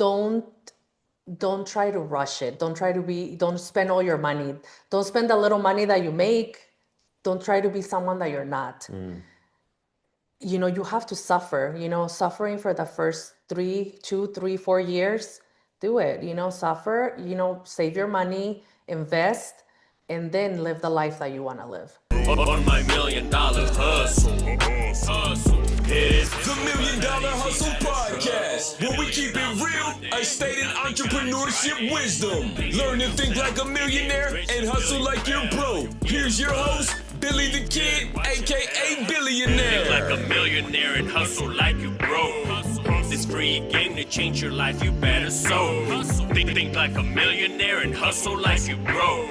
don't don't try to rush it. Don't spend all your money. Don't spend the little money that you make. Don't try to be someone that you're not. You have to suffer, suffering for the first 4 years. Do it, suffer, save your money, invest, and then live the life that you want to live. On my $1,000,000 hustle. It's The $1,000,000 Hustle Podcast, where we keep it real, I stated entrepreneurship wisdom. Learn to think like a millionaire and hustle like you're broke. Here's your host, Billy the Kid, aka Billionaire. Think like a millionaire and hustle like you broke. This free game to change your life, you better so. Think like a millionaire and hustle like you broke.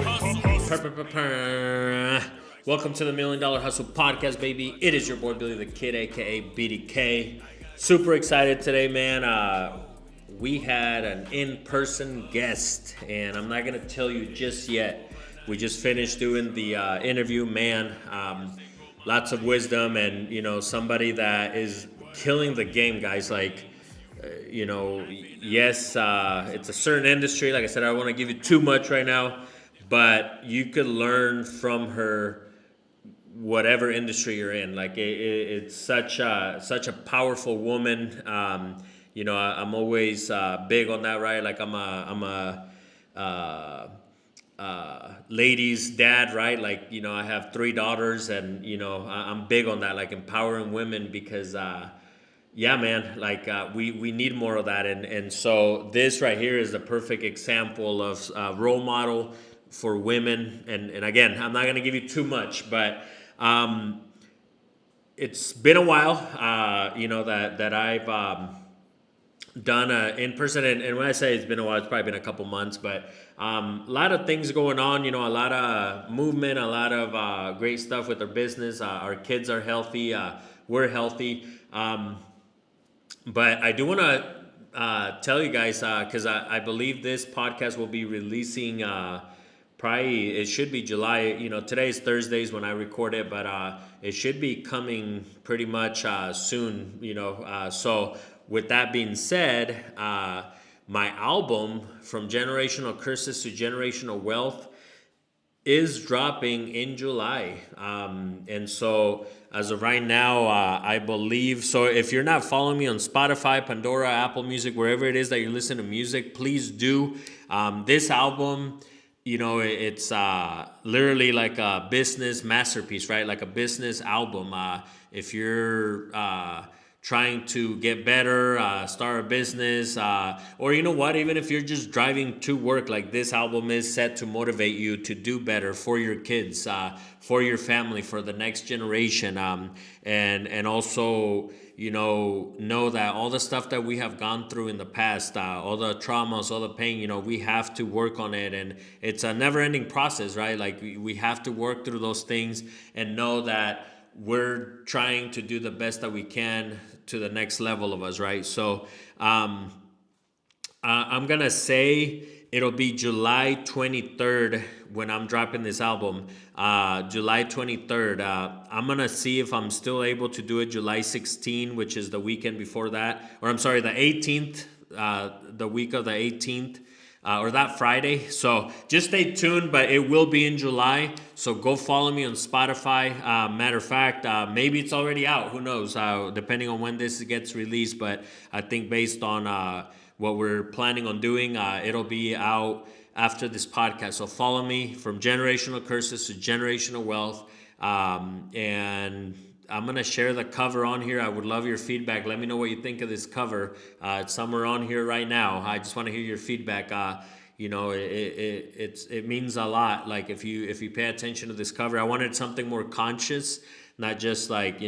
Welcome to the $1,000,000 Hustle Podcast, baby. It is your boy Billy the Kid, aka BDK. Super excited today, man. We had an in-person guest, and I'm not gonna tell you just yet. We just finished doing the interview, man. Lots of wisdom, and somebody that is killing the game, guys. Like, yes, it's a certain industry. Like I said, I don't want to give you too much right now, but you could learn from her whatever industry you're in. Like it's such a powerful woman. I'm always big on that, right? Like I'm a ladies' dad, right? Like I have 3 daughters, and I'm big on that, like empowering women, because yeah, man, like we need more of that, and so this right here is the perfect example of role model for women. And again, I'm not gonna give you too much, but it's been a while, that I've done in person, and when I say it's been a while, it's probably been a couple months, but a lot of things going on, a lot of movement, a lot of great stuff with our business. Our kids are healthy, we're healthy, but I do want to tell you guys, because I believe this podcast will be releasing probably, it should be July. Today is Thursdays when I record it, but it should be coming pretty much soon. So with that being said, my album, From Generational Curses to Generational Wealth, is dropping in July. And so as of right now, I believe, so if you're not following me on Spotify, Pandora, Apple Music, wherever it is that you listen to music, please do. This album, it's literally like a business masterpiece, right? Like a business album. If you're trying to get better, start a business, or even if you're just driving to work, like this album is set to motivate you to do better for your kids, for your family, for the next generation, and also know that all the stuff that we have gone through in the past, all the traumas, all the pain, we have to work on it, and it's a never-ending process, right? Like we have to work through those things and know that we're trying to do the best that we can to the next level of us, right? So I'm gonna say it'll be July 23rd when I'm dropping this album. July 23rd. I'm gonna see if I'm still able to do it July 16, which is the weekend before that, or I'm sorry, the 18th, the week of the 18th. Or that Friday. So just stay tuned, but it will be in July. So go follow me on Spotify. Matter of fact, maybe it's already out. Who knows? Depending on when this gets released. But I think based on what we're planning on doing, it'll be out after this podcast. So follow me, From Generational Curses to Generational Wealth. And I'm going to share the cover on here. I would love your feedback. Let me know what you think of this cover. It's somewhere on here right now. I just want to hear your feedback. It means a lot. Like if you pay attention to this cover, I wanted something more conscious, not just like,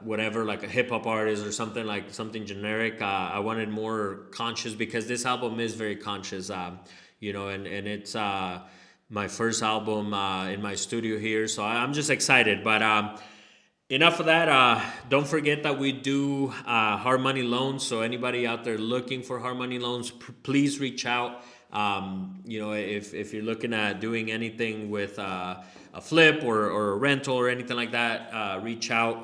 whatever, like a hip hop artist or something generic. I wanted more conscious because this album is very conscious, and it's my first album in my studio here. So I'm just excited. But enough of that. Don't forget that we do hard money loans. So anybody out there looking for hard money loans, please reach out. If you're looking at doing anything with a flip or a rental or anything like that, reach out.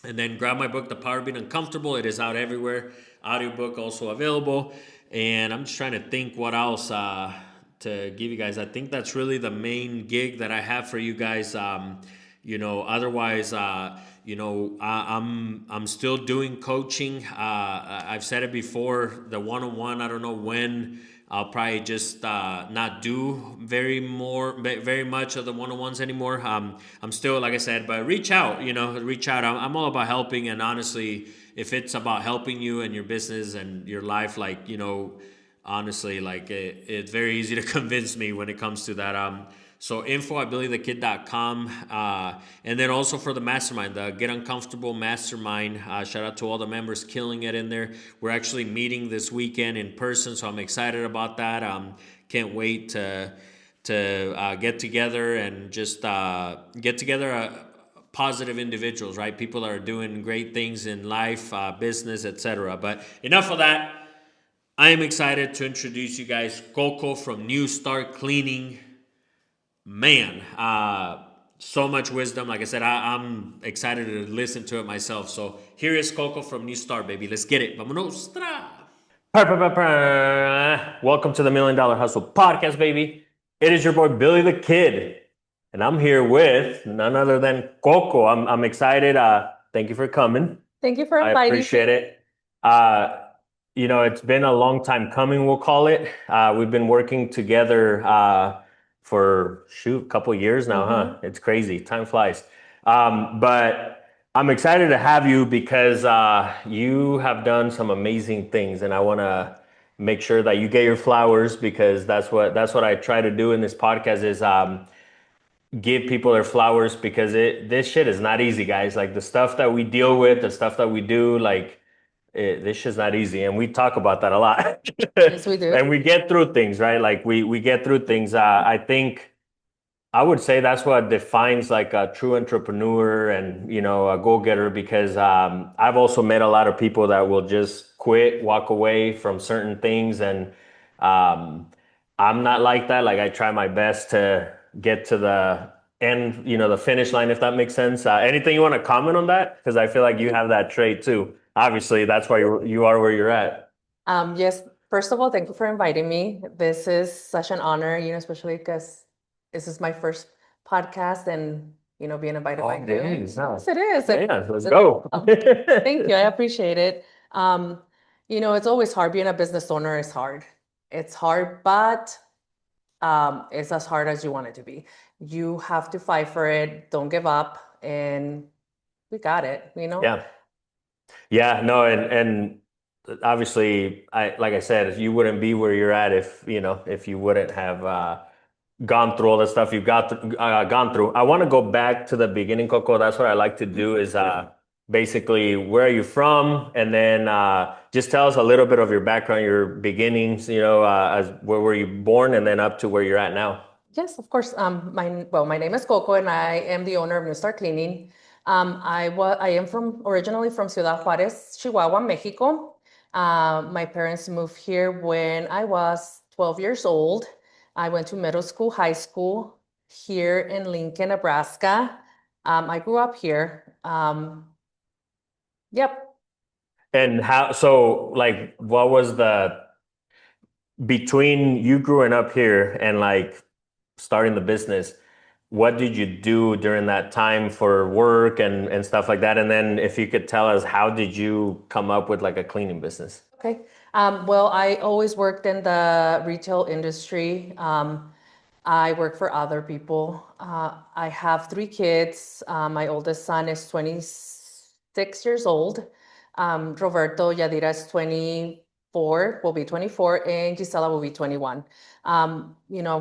And then grab my book, The Power of Being Uncomfortable. It is out everywhere. audiobook also available. And I'm just trying to think what else to give you guys. I think that's really the main gig that I have for you guys. Otherwise, I'm still doing coaching. I've said it before, the one-on-one. I don't know when I'll probably just not do very much of the one-on-ones anymore. I'm still, like I said, but reach out. Reach out. I'm all about helping, and honestly, if it's about helping you and your business and your life, honestly, it's very easy to convince me when it comes to that. So info@billythekid.com. And then also for the mastermind, the Get Uncomfortable Mastermind. Shout out to all the members killing it in there. We're actually meeting this weekend in person, so I'm excited about that. Can't wait to get together and just get together positive individuals, right? People that are doing great things in life, business, etc. But enough of that. I am excited to introduce you guys Coco from New Start Cleaning. Man, so much wisdom. Like I said, I'm excited to listen to it myself. So here is Coco from New Start, baby. Let's get it. Vamonos. Welcome to the $1 Million Hustle podcast, baby. It is your boy Billy the Kid, and I'm here with none other than Coco. I'm excited. Thank you for coming. Thank you for I inviting appreciate me. it. It's been a long time coming, we'll call it. We've been working together for a couple years now, huh? It's crazy. Time flies. But I'm excited to have you because you have done some amazing things, and I want to make sure that you get your flowers because that's what I try to do in this podcast is give people their flowers because this shit is not easy, guys. Like the stuff that we deal with, the stuff that we do, this shit's not easy, and we talk about that a lot. Yes, we do. And we get through things, right? Like we get through things. I think I would say that's what defines like a true entrepreneur and a go-getter because I've also met a lot of people that will just quit, walk away from certain things, and um, I'm not like that. Like I try my best to get to the end, the finish line, if that makes sense. Anything you want to comment on that? Because I feel like you have that trait too. Obviously, that's why you are where you're at. Yes, first of all, thank you for inviting me. This is such an honor, especially because this is my first podcast and, being invited by you. It is. Yes, it is. Yeah, let's go. Thank you. I appreciate it. It's always hard. Being a business owner is hard. It's hard, but it's as hard as you want it to be. You have to fight for it. Don't give up. And we got it. Yeah. Yeah, no, and obviously, like I said, you wouldn't be where you're at if you wouldn't have gone through all the stuff you've gone through. I want to go back to the beginning, Coco. That's what I like to do is basically where are you from, and then just tell us a little bit of your background, your beginnings. As where were you born, and then up to where you're at now. Yes, of course. My name is Coco, and I am the owner of New Star Cleaning. I am originally from Ciudad Juarez, Chihuahua, Mexico. My parents moved here when I was 12 years old. I went to middle school, high school here in Lincoln, Nebraska. I grew up here. Yep. And what was the between you growing up here and starting the business, what did you do during that time for work and stuff like that? And then if you could tell us, how did you come up with like a cleaning business? Okay. Well, I always worked in the retail industry. I work for other people. I have 3 kids. My oldest son is 26 years old. Roberto Yadira is 24, will be 24, and Gisela will be 21.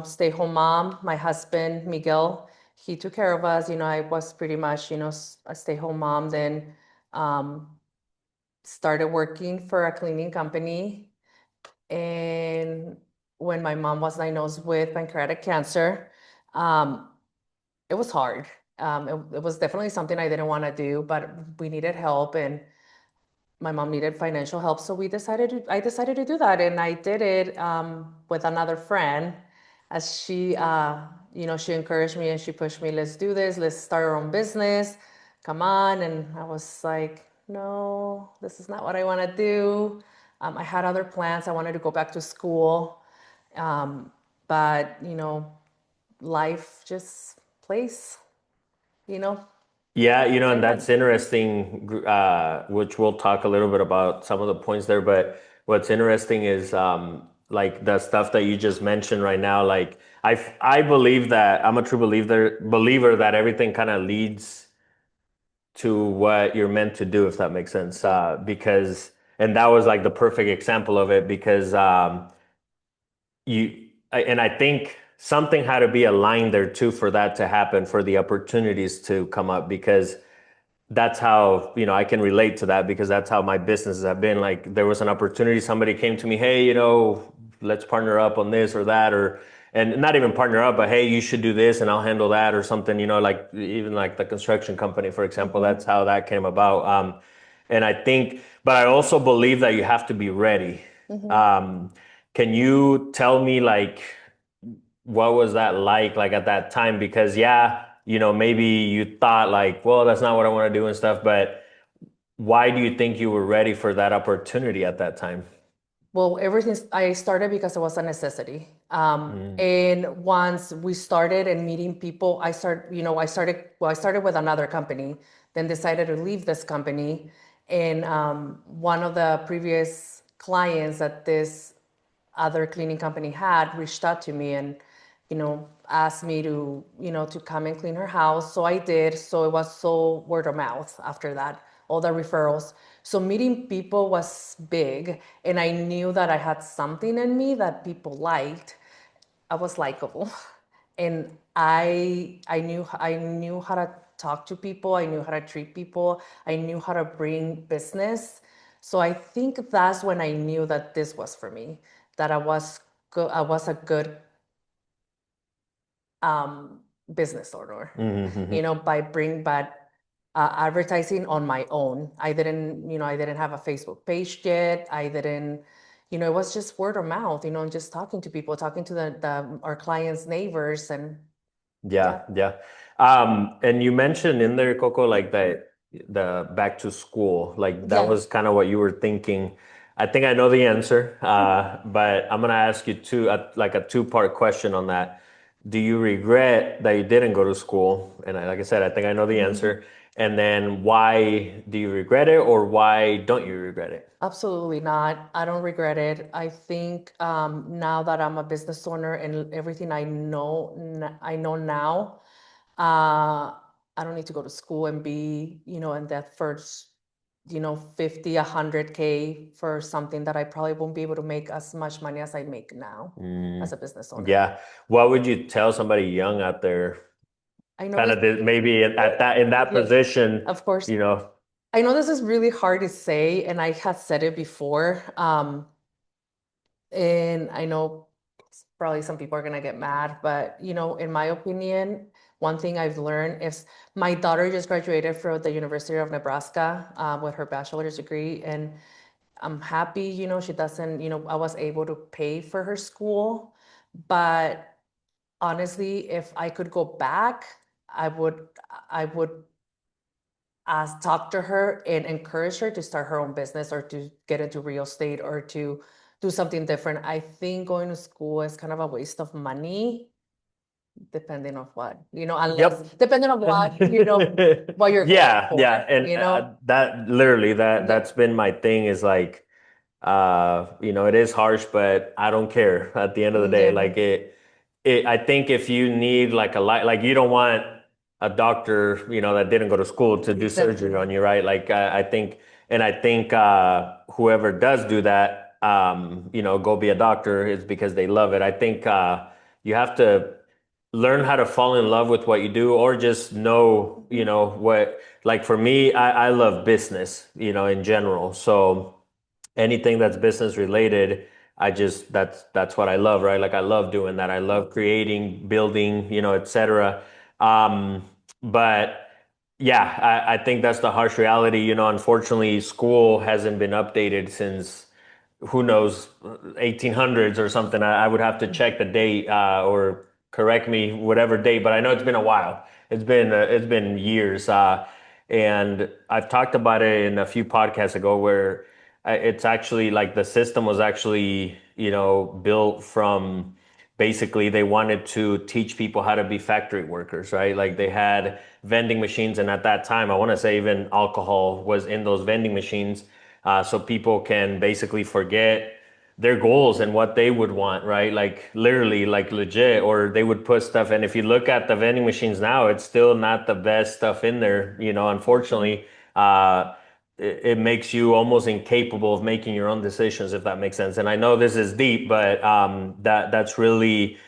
Stay-home mom. My husband, Miguel, he took care of us. I was pretty much, a stay-home mom. Then started working for a cleaning company. And when my mom was diagnosed with pancreatic cancer, it was hard. It was definitely something I didn't want to do, but we needed help, and my mom needed financial help. So I decided to do that, and I did it with another friend, as she encouraged me and she pushed me. Let's do this. Let's start our own business. Come on. And I was like, no, this is not what I want to do. I had other plans. I wanted to go back to school. But, life just plays, you know. Yeah, and Same that's thing. interesting, which we'll talk a little bit about some of the points there. But what's interesting is like the stuff that you just mentioned right now. Like I believe that I'm a true believer that everything kind of leads to what you're meant to do, if that makes sense. Yeah. Because and that was like the perfect example of it because and I think something had to be aligned there too for that to happen, for the opportunities to come up because that's how, I can relate to that because that's how my businesses have been. Like there was an opportunity, somebody came to me, hey, let's partner up on this or that, and not even partner up, but hey, you should do this and I'll handle that or something, like even like the construction company, for example, that's how that came about. And I think, but I also believe that you have to be ready. Um, can you tell me like, what was that like at that time? Because yeah, maybe you thought like, well, that's not what I want to do and stuff, but why do you think you were ready for that opportunity at that time? Well, everything I started because it was a necessity. Mm, And once we started and meeting people, I started with another company, then decided to leave this company. And one of the previous clients that this other cleaning company had reached out to me and asked me to come and clean her house, so I did. So it was so word of mouth after that, all the referrals. So meeting people was big, and I knew that I had something in me that people liked. I was likable, and I knew how to talk to people. I knew how to treat people. I knew how to bring business. So I think that's when I knew that this was for me. That I was a good business owner. mhm. By advertising on my own. I didn't have a Facebook page yet. I didn't. It was just word of mouth. And just talking to people, talking to our clients' neighbors, and yeah. Yeah, yeah. And you mentioned in there, Coco, like that the back to school, like that Yeah. was kind of what you were thinking. I think I know the answer, but I'm gonna ask you like a two-part question on that. Do you regret that you didn't go to school? And like I said, I think I know the answer. And then why do you regret it, or why don't you regret it? Absolutely not. I don't regret it. I think now that I'm a business owner and everything I know now, I don't need to go to school and be, in that first, 50, 100K for something that I probably won't be able to make as much money as I make now as Mm, a business owner. yeah. What would you tell somebody young out there, I know kind this, of maybe at that in that yeah, position, of course. you know? I know this is really hard to say, and I have said it before. And I know probably some people are gonna get mad, but in my opinion, one thing I've learned is my daughter just graduated from the University of Nebraska with her bachelor's degree, and I'm happy. She doesn't. I was able to pay for her school, but honestly, if I could go back, I would. I would talk to her and encourage her to start her own business or to get into real estate or to do something different. I think going to school is kind of a waste of money, depending on what, unless Yep. depending on what you're going Yeah, for, yeah, and that literally Yeah. that's been my thing is like, it is harsh, but I don't care at the end of the day. Yeah. Like I think if you need like a light, like you don't want a doctor, that didn't go to school to do surgery on you, right? Like I think whoever does do that, go be a doctor is because they love it. I think you have to learn how to fall in love with what you do or just know, what, like for me, I love business, in general. So anything that's business related, that's what I love, right? Like I love doing that. I love creating, building, etc. Um, but yeah, I think that's the harsh reality. Unfortunately, school hasn't been updated since who knows, 1800s or something. I would have to check the date or correct me, whatever date, but I know it's been a while. It's been years. And I've talked about it in a few podcasts ago where it's actually like the system was actually, built from basically they wanted to teach people how to be factory workers, right? Like they had vending machines, and at that time, I want to say even alcohol was in those vending machines, so people can basically forget their goals and what they would want, right? Like literally, like legit, or they would put stuff. And if you look at the vending machines now, it's still not the best stuff in there, unfortunately. It makes you almost incapable of making your own decisions, if that makes sense. And I know this is deep, but that's really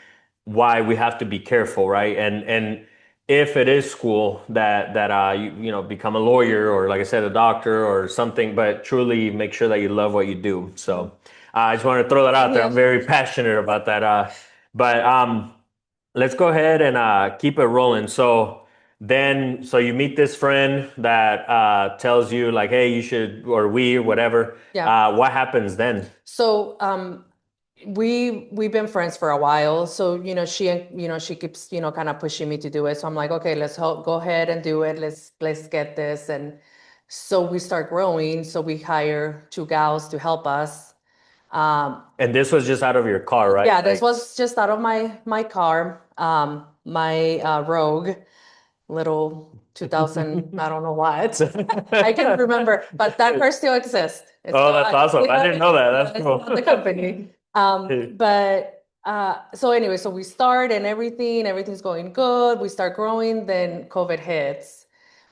why we have to be careful, right? And if it is school that you become a lawyer, or like I said, a doctor or something, but truly make sure that you love what you do. So I just want to throw that out there. I'm Yeah. very passionate about that. But let's go ahead and keep it rolling. So you meet this friend that tells you like, hey, you should, or we, or whatever. Yeah. What happens then? So we've been friends for a while. So she keeps kind of pushing me to do it. So I'm like, okay, go ahead and do it. Let's get this. And so we start growing. So we hire two gals to help us. And this was just out of your car, right? Yeah, this Like, was just out of my car. My Rogue, little 2000, I don't know what. I can't remember, but that car still exists. It's oh, still, that's awesome. I didn't know that. That's it's cool. not the company. But so anyway, so we start and everything's going good. We start growing, then COVID hits.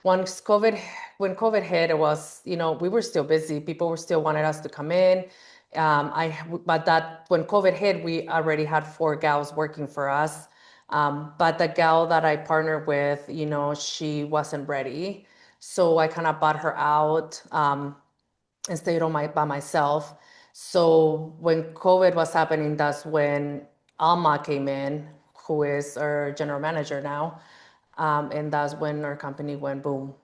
Once COVID, when COVID hit, it was, we were still busy. People were still wanted us to come in. But that when COVID hit, we already had four gals working for us. But the gal that I partnered with, she wasn't ready. So I kind of bought her out and stayed by myself. So when COVID was happening, that's when Alma came in, who is our general manager now. And that's when our company went boom,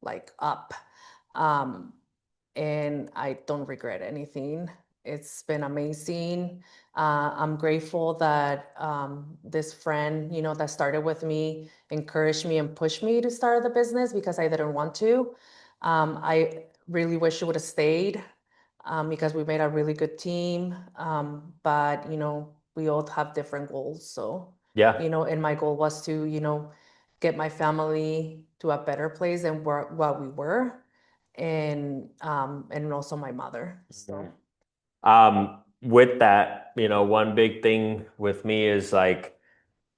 like up. Um, and I don't regret anything. It's been amazing. I'm grateful that this friend, that started with me, encouraged me and pushed me to start the business because I didn't want to. I really wish she would have stayed because we made a really good team. But we all have different goals. So, Yeah. and my goal was to, get my family to a better place than what we were, and also my mother. So With that, one big thing with me is like,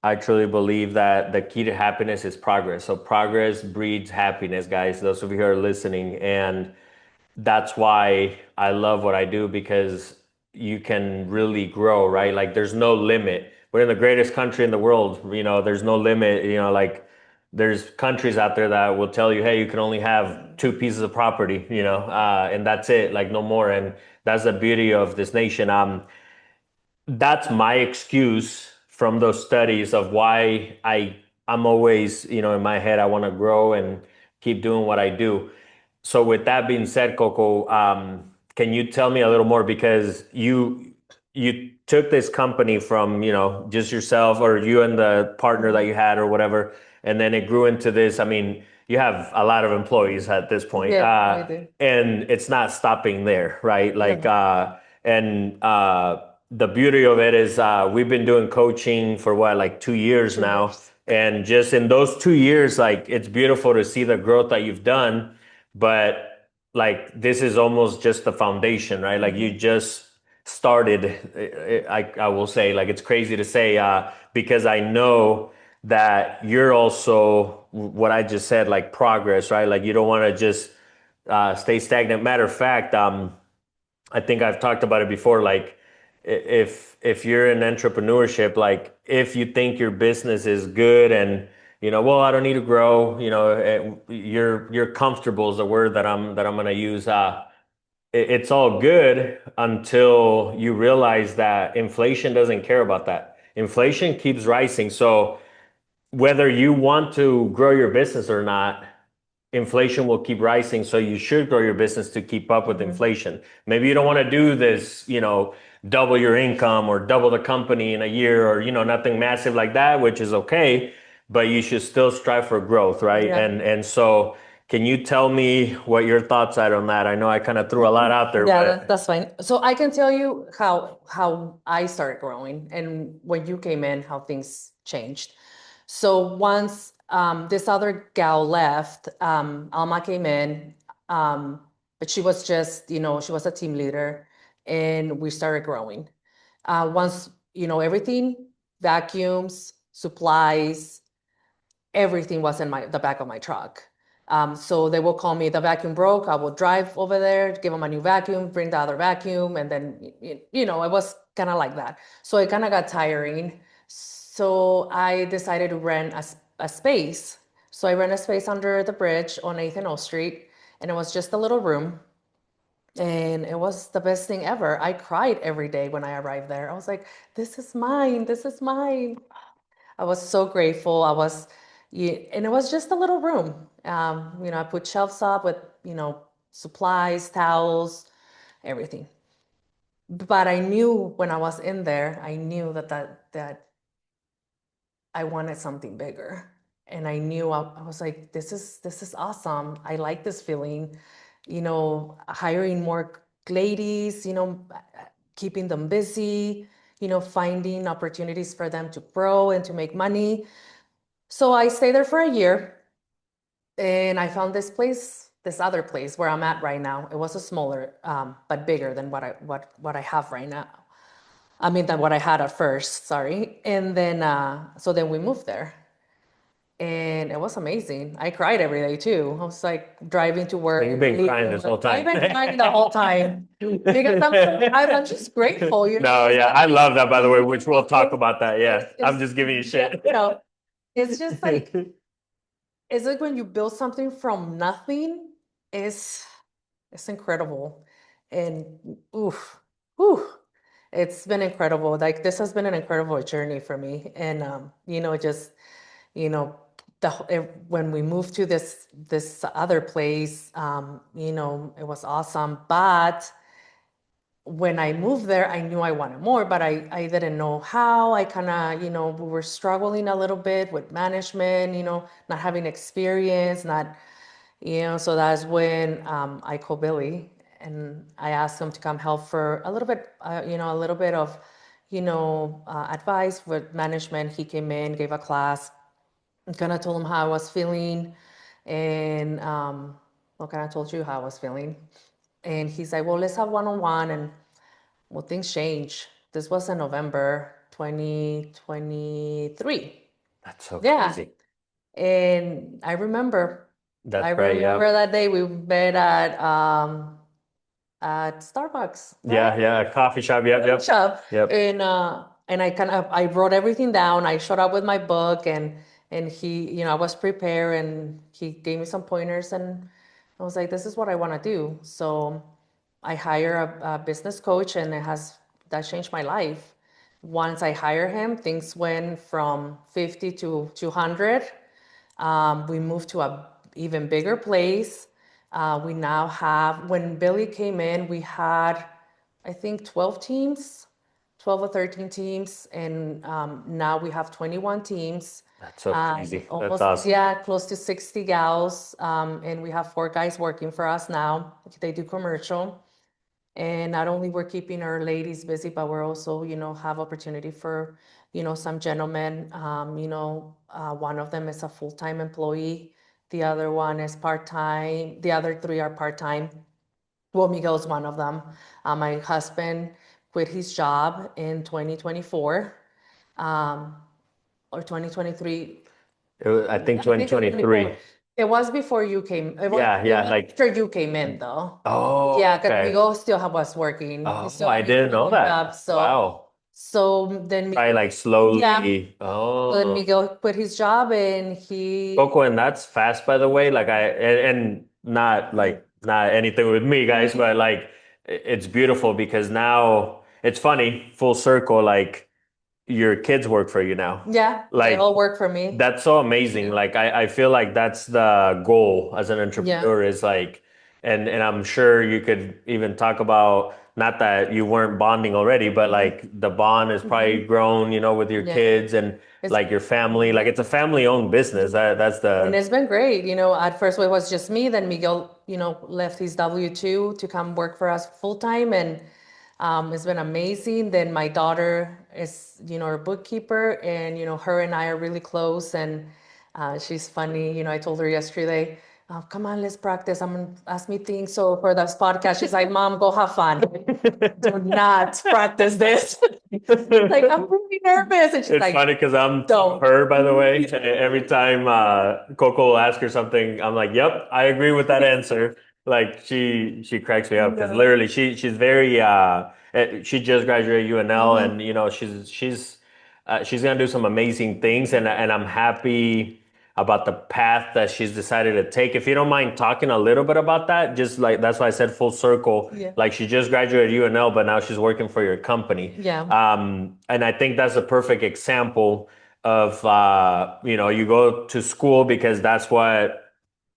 I truly believe that the key to happiness is progress. So progress breeds happiness, guys. Those of you who are listening, and that's why I love what I do, because you can really grow, right? Like there's no limit. We're in the greatest country in the world, there's no limit, like there's countries out there that will tell you, hey, you can only have two pieces of property, and that's it, like no more. And that's the beauty of this nation. That's my excuse from those studies of why I'm always, in my head, I want to grow and keep doing what I do. So with that being said, Coco, can you tell me a little more, because you took this company from, just yourself or you and the partner that you had or whatever, and then it grew into this. I mean, you have a lot of employees at this point, yeah, we do. and it's not stopping there, right? Like, Yeah. and the beauty of it is we've been doing coaching for what, like 2 years 2 years. now. And just in those 2 years, like it's beautiful to see the growth that you've done. But like this is almost just the foundation, right? Like you just started. I will say, like it's crazy to say, because I know that you're also what I just said, like progress, right? Like you don't want to just stay stagnant. Matter of fact, I think I've talked about it before. Like, if you're in entrepreneurship, like if you think your business is good and well, I don't need to grow. You're comfortable is the word that I'm gonna use. It's all good until you realize that inflation doesn't care about that. Inflation keeps rising. So whether you want to grow your business or not, inflation will keep rising. So you should grow your business to keep up with inflation. Maybe you don't want to do this, double your income or double the company in a year, or, nothing massive like that, which is okay, but you should still strive for growth, right? Yeah. And so Can you tell me what your thoughts are on that? I know I kind of threw a lot out there, Yeah, but that's fine. So I can tell you how I started growing and when you came in, how things changed. So once this other gal left, Alma came in, but she was just, she was a team leader, and we started growing. Once, everything, vacuums, supplies, everything was in the back of my truck. So they will call me, the vacuum broke. I will drive over there, give them a new vacuum, bring the other vacuum, and then it was kind of like that. So it kind of got tiring. So I decided to rent a space. So I rent a space under the bridge on 8th and O Street, and it was just a little room. And it was the best thing ever. I cried every day when I arrived there. I was like, this is mine. This is mine. I was so grateful. And it was just a little room. I put shelves up with, supplies, towels, everything. But I knew when I was in there, I knew that I wanted something bigger. And I knew I was like, this is awesome. I like this feeling, hiring more ladies, keeping them busy, finding opportunities for them to grow and to make money. So I stayed there for a year, and I found this other place where I'm at right now. It was a smaller, but bigger than what I have right now. I mean, than what I had at first, sorry. And then, so then we moved there, and it was amazing. I cried every day too. I was like driving to work. you've been crying this whole I've time. been crying the whole time because I'm just grateful, No, yeah, I love that, by the way, which we'll talk about that. Yeah, I'm just giving you Yeah, shit. it's just like it's like when you build something from nothing, it's it's incredible. And oof, oof, it's been incredible. Like this has been an incredible journey for me. And just, you know, when we moved to this other place, it was awesome. But when I moved there, I knew I wanted more, but I didn't know how. I kind of, we were struggling a little bit with management, not having experience, not, so that's when I called Billy and I asked him to come help for a little bit, a little bit of, advice with management. He came in, gave a class, and kind of told him how I was feeling. And well, kind of told you how I was feeling. And he's like, well, let's have one-on-one. And well, things change. This was in November 2023. That's so Yeah. crazy. And I remember That's right. Yeah. that day we met at Starbucks. Yeah. Right? Yeah. Coffee shop. Yep. Yep. Shop. Yep. And I wrote everything down. I showed up with my book, and he, I was prepared, and he gave me some pointers, and I was like, this is what I want to do. So I hire a business coach, and that changed my life. Once I hire him, things went from 50 to 200. We moved to a even bigger place. We now have, when Billy came in, we had, I think, 12 teams, 12 or 13 teams, and now we have 21 teams. That's so crazy. That's Almost, awesome. yeah, close to 60 gals, and we have 4 guys working for us now. They do commercial. And not only we're keeping our ladies busy, but we're also, have opportunity for, some gentlemen. One of them is a full-time employee. The other one is part-time. The other 3 are part-time. Well, Miguel's one of them. My husband quit his job in 2024, or 2023. I think I think it was 2023. It was before you came. Yeah. It Yeah. was Like, after you came in, though. oh, Yeah, because okay. Miguel still was working. He Oh, still I had his didn't know full-time that. job. Wow. So then Probably like yeah. slowly. So then Oh, Miguel quit his job, and he Coco, and that's fast, by the way. Like and not like not anything with me, guys, but like it's beautiful because now it's funny, full circle. Like your kids work for you now. yeah, they Like all work for me. that's so amazing. Like I feel like that's the goal as an Yeah. entrepreneur is like, and I'm sure you could even talk about not that you weren't bonding already, but like the bond is probably grown, with your Yeah. kids and like your family. Like it's a family-owned business. That's And the it's been great. At first it was just me, then Miguel, left his W-2 to come work for us full time. And it's been amazing. Then my daughter is, our bookkeeper, and, her and I are really close. And she's funny. I told her yesterday, oh, come on, let's practice. I'm going to ask me things. So for this podcast, she's like, Mom, go have fun. Do not practice this. Like, I'm really nervous. And she's It's like, funny because I'm don't. her, by the way. Every time Coco will ask her something, I'm like, "Yep, I agree with that answer." Like she cracks me up because literally she's very she just graduated UNL, and she's gonna do some amazing things, and I'm happy about the path that she's decided to take. If you don't mind talking a little bit about that, just like that's why I said full circle. Yeah. Like she just graduated UNL, but now she's working for your company. Yeah. And I think that's a perfect example of you go to school because that's what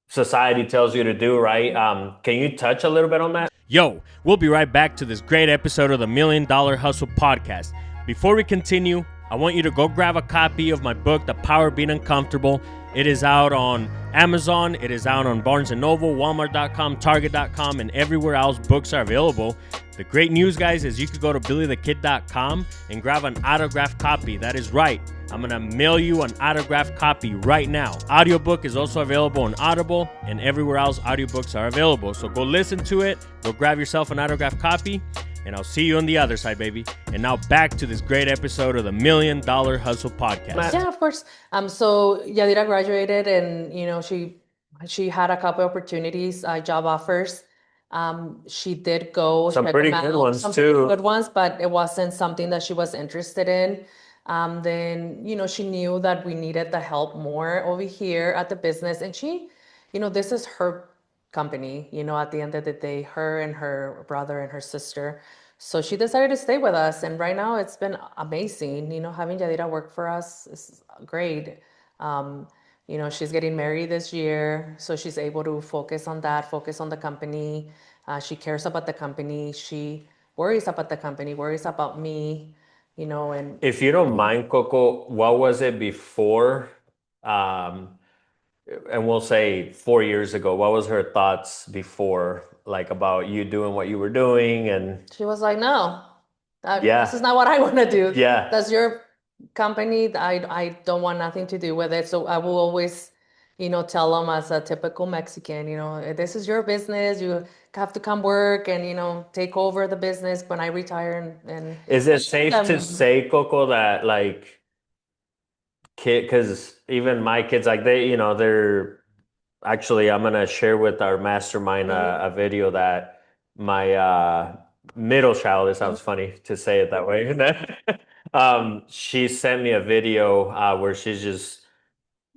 society tells you to do, right? Can you touch a little bit on that? Yo, we'll be right back to this great episode of the $1 Million Hustle Podcast. Before we continue, I want you to go grab a copy of my book, The Power of Being Uncomfortable. It is out on Amazon, it is out on Barnes & Noble, Walmart.com, Target.com, and everywhere else books are available. The great news, guys, is you could go to BillyTheKid.com and grab an autographed copy. That is right. I'm going to mail you an autographed copy right now. Audiobook is also available on Audible and everywhere else audiobooks are available. So go listen to it, go grab yourself an autographed copy, and I'll see you on the other side, baby. And now back to this great episode of the $1 Million Hustle Podcast. Yeah, of course. So Yadira graduated, and she had a couple opportunities, job offers. She did go Some check pretty them good out, ones some too. good ones, but it wasn't something that she was interested in. Then she knew that we needed the help more over here at the business, and this is her company. At the end of the day, her and her brother and her sister. So she decided to stay with us, and right now it's been amazing. Having Yadira work for us is great. She's getting married this year, so she's able to focus on that, focus on the company. She cares about the company. She worries about the company, worries about me, and If you don't mind, Coco, what was it before? Um, and we'll say 4 years ago, what was her thoughts before, like about you doing what you were doing? And she was like, no, this is yeah, not what I want to do. yeah. That's your company. I don't want nothing to do with it. So I will always, tell them as a typical Mexican, this is your business. You have to come work and, take over the business when I retire. And Is it safe to um, say, Coco, that like because even my kids, like they're actually, I'm gonna share with our mastermind a video that my middle child, it sounds funny to say it that way. She sent me a video where she's just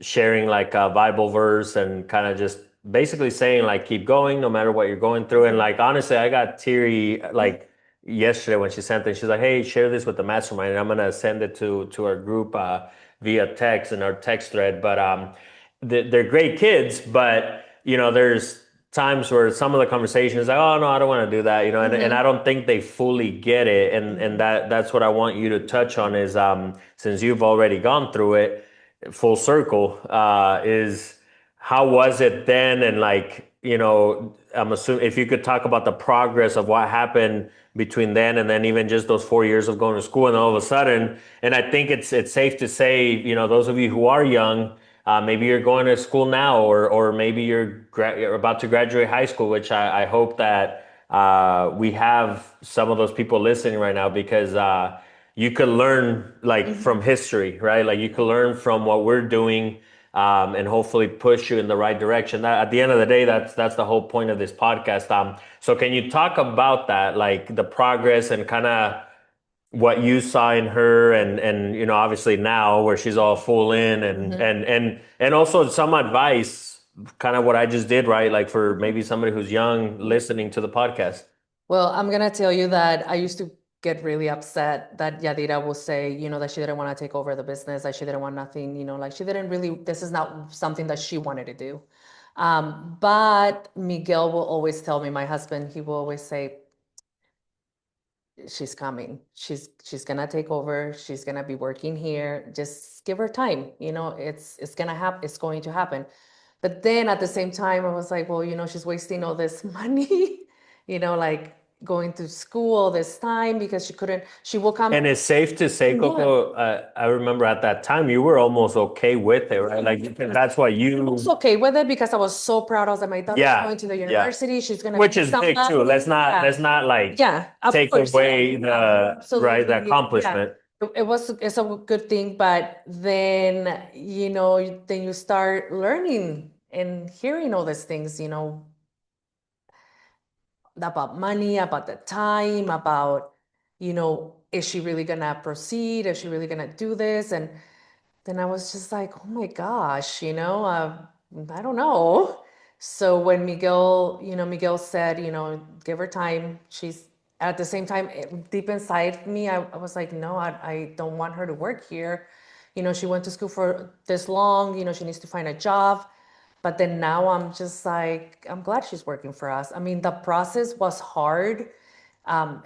sharing like a Bible verse and kind of just basically saying like keep going no matter what you're going through. And like honestly, I got teary like yesterday when she sent it. She's like, "Hey, share this with the mastermind," and I'm gonna send it to our group via text in our text thread. But they're great kids, but there's times where some of the conversation is like, "Oh no, I don't want to do that," and I don't think they fully get it. And that's what I want you to touch on is since you've already gone through it full circle, is how was it then? And like, I'm assuming if you could talk about the progress of what happened between then and then even just those 4 years of going to school and all of a sudden, and I think it's safe to say, those of you who are young, maybe you're going to school now, or maybe you're about to graduate high school, which I hope that we have some of those people listening right now because you could learn like from history, right? Like you could learn from what we're doing, and hopefully push you in the right direction. That at the end of the day, that's the whole point of this podcast. So can you talk about that, like the progress and kind of what you saw in her, and obviously now where she's all full in, and also some advice, kind of what I just did, right? Like for maybe somebody who's young listening to the podcast. Well, I'm gonna tell you that I used to get really upset that Yadira will say, that she didn't want to take over the business, that she didn't want nothing, like she didn't really, this is not something that she wanted to do. But Miguel will always tell me, my husband, he will always say, she's coming. She's gonna take over. She's gonna be working here. Just give her time. It's gonna happen. It's going to happen. But then at the same time, I was like, well, she's wasting all this money, like going to school all this time because she will come. And it's safe to say, Coco, I remember at that time you were almost okay with it, right? Like that's what I you. was okay with it because I was so proud. I was like, my daughter's Yeah, going to the yeah. university. She's gonna Which be is big somebody. too. Let's Yeah. not like Yeah, of take course. away the right Absolutely. the Yeah. accomplishment. It's a good thing, but then then you start learning and hearing all these things, about money, about the time, about is she really gonna proceed? Is she really gonna do this? And then I was just like, oh my gosh, I don't know. So when Miguel said, give her time. She's at the same time, deep inside me, I was like, no, I don't want her to work here. She went to school for this long, she needs to find a job. But then now I'm just like, I'm glad she's working for us. I mean, the process was hard.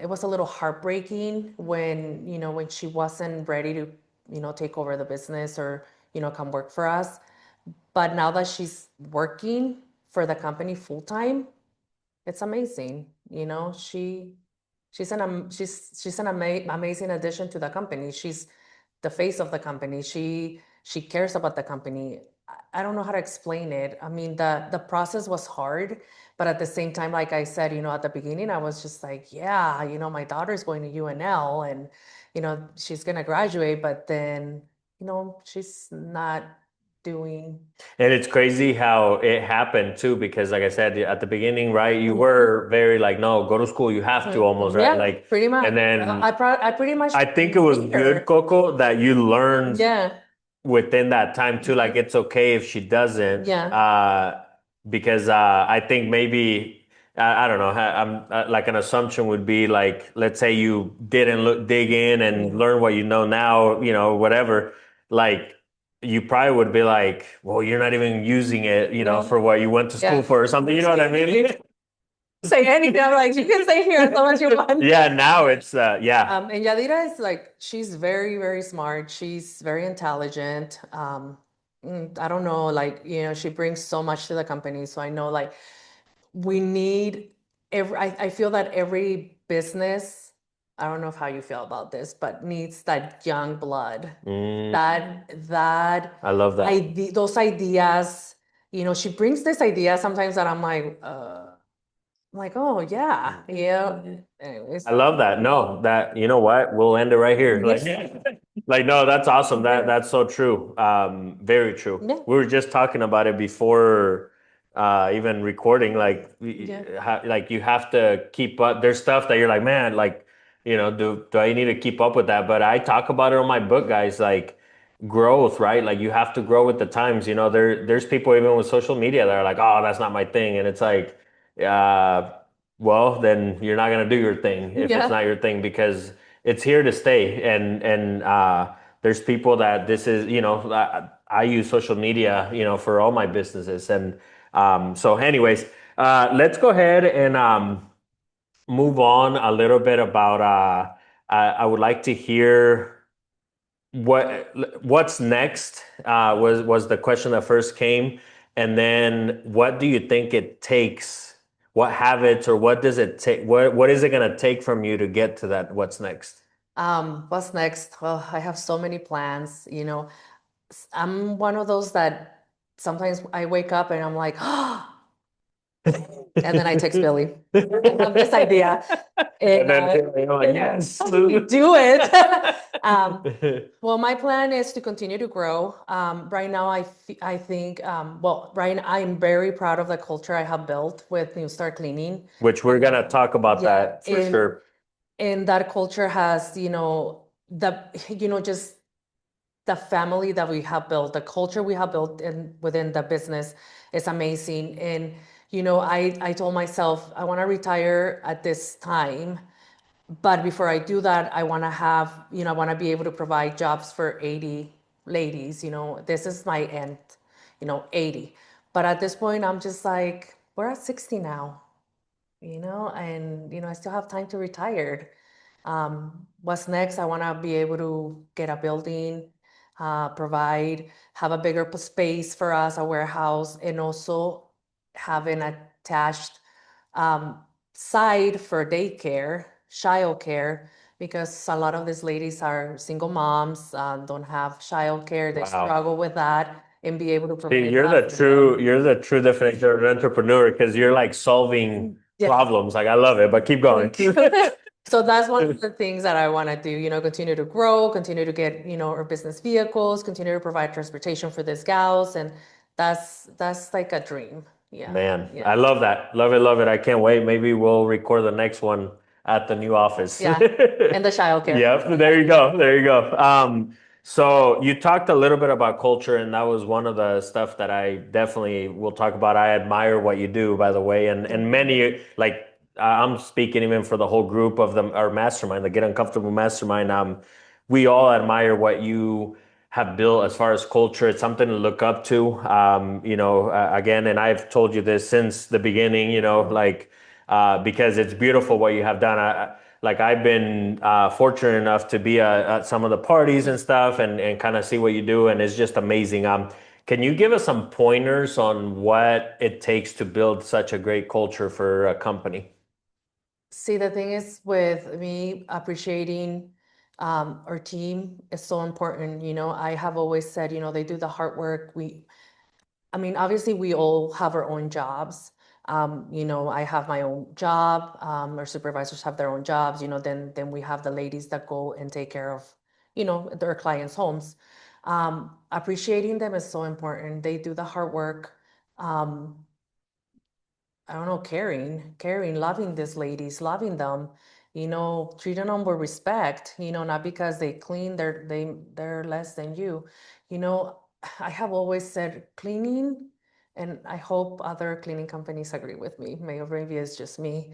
It was a little heartbreaking when she wasn't ready to, take over the business or, come work for us. But now that she's working for the company full time, it's amazing. She's an amazing addition to the company. She's the face of the company. She cares about the company. I don't know how to explain it. I mean, the process was hard, but at the same time, like I said, at the beginning, I was just like, yeah, my daughter's going to UNL and she's gonna graduate, but then she's not doing. And it's crazy how it happened too, because like I said at the beginning, right, you were very like, no, go to school, you have to almost, right? Yeah, Like, pretty much. and then I pretty much I think it was made good, her. Coco, that you learned Yeah, within that time too. Like it's okay if she doesn't, yeah, because I think maybe I don't know. I'm like an assumption would be like, let's say you didn't dig in and learn what you know now, whatever. Like you probably would be like, well, you're not even using it, yeah, for what you went to school yeah. for or something. You know what I mean? Say anything. I'm like, you can stay here as long as you want. Yeah. Now it's yeah. And Yadira is like, she's very, very smart. She's very intelligent. I don't know, like, she brings so much to the company. So I know, like, we need I feel that every business, I don't know how you feel about this, but needs that young blood. That I love that. those ideas, she brings this idea sometimes that I'm like, oh yeah, yeah. Anyways. I love that. No, that you know what? We'll end it right here. Like, like no, that's awesome. That's so true. Very true. Yeah. We were just talking about it before even recording. Like, Yeah. like you have to keep up. There's stuff that you're like, man, like, do I need to keep up with that? But I talk about it on my book, guys. Like growth, right? Like you have to grow with the times. There's people even with social media that are like, oh, that's not my thing, and it's like, uh well, then you're not gonna do your thing if it's not your thing because it's here to stay. And there's people that this is, I use social media, for all my businesses. And so, anyways, let's go ahead and move on a little bit about. I would like to hear what's next. Was the question that first came, and then what do you think it takes? What habits or what does it take? What is it going to take from you to get to that? What's next? What's next? Well, I have so many plans. I'm one of those that sometimes I wake up and I'm like, oh, and then I text Billy. I have this idea. And then you're like, yes, do it. Well, my plan is to continue to grow. Right now, I think, well, right now, I'm very proud of the culture I have built with New Star Cleaning. Which we're going to talk about that for sure. And that culture has, just the family that we have built, the culture we have built within the business is amazing. And, I told myself, I want to retire at this time. But before I do that, I want to I want to be able to provide jobs for 80 ladies. This is my end, 80. But at this point, I'm just like, we're at 60 now, and, I still have time to retire. What's next? I want to be able to get a building, provide, have a bigger space for us, a warehouse, and also have an attached um, side for daycare, child care, because a lot of these ladies are single moms, don't have child care, they Wow. struggle with that, and be able to See, provide that for them. you're the true definition of an entrepreneur because you're like solving Yeah. problems. Like I love it, but keep going. So that's one of the things that I want to do, continue to grow, continue to get, our business vehicles, continue to provide transportation for these gals. And that's like a dream. Yeah. Man, Yeah. I love that. Love it, love it. I can't wait. Maybe we'll record the next one at the new office. Yeah. And the child care. Yep, there you go. There you go. So you talked a little bit about culture, and that was one of the stuff that I definitely will talk about. I admire what you do, by the way, and many like I'm speaking even for the whole group of them, our mastermind, the Get Uncomfortable Mastermind. We all admire what you have built as far as culture. It's something to look up to. Again, and I've told you this since the beginning. Because it's beautiful what you have done. Like I've been fortunate enough to be at some of the parties and stuff, and kind of see what you do, and it's just amazing. Can you give us some pointers on what it takes to build such a great culture for a company? See, the thing is with me appreciating our team is so important. I have always said, they do the hard work. Obviously, we all have our own jobs. I have my own job. Our supervisors have their own jobs. Then we have the ladies that go and take care of, their clients' homes. Appreciating them is so important. They do the hard work. Um, I don't know, caring, loving these ladies, loving them, treating them with respect, not because they clean, they're less than you. You know, I have always said cleaning, and I hope other cleaning companies agree with me. Maybe it's just me,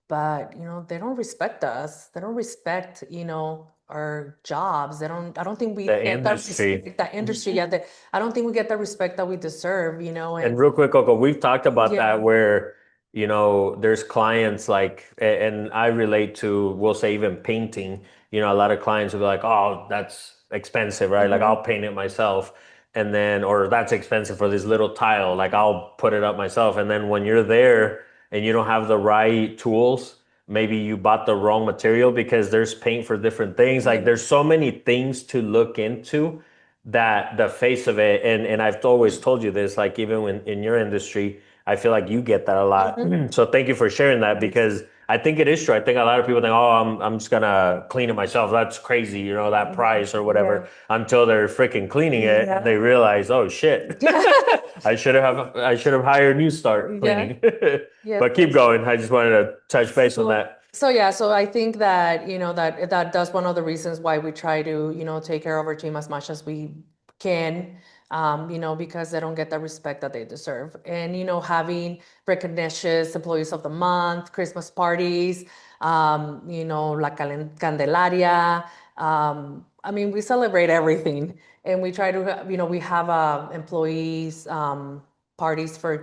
but they don't respect us. They don't respect, our jobs. I don't think we The get that industry. respect, that industry. Yeah, I don't think we get the respect that we deserve, And real quick, Coco, we've talked about yeah. that where, there's clients like, and I relate to, we'll say even painting, a lot of clients will be like, oh, that's expensive, right? Like Mhm. I'll paint it myself. And then, or that's expensive for this little tile, like I'll put it up myself. And then when you're there and you don't have the right tools, maybe you bought the wrong material because there's paint for different things. Like there's so many things to look into that the face of it, and I've always told you this, like even when in your industry, I feel like you get that a lot. So thank you for sharing that because I think it is true. I think a lot of people think, oh, I'm just gonna clean it myself. That's crazy, that price or whatever, until they're freaking cleaning it and they realize, oh shit, I should have hired you start Yeah. cleaning. Yeah. But keep going. I just wanted to touch base on that. So I think that, that's one of the reasons why we try to, take care of our team as much as we can, because they don't get the respect that they deserve. And, having recognitions, employees of the month, Christmas parties, La Candelaria. We celebrate everything, and we try to, we have employees parties for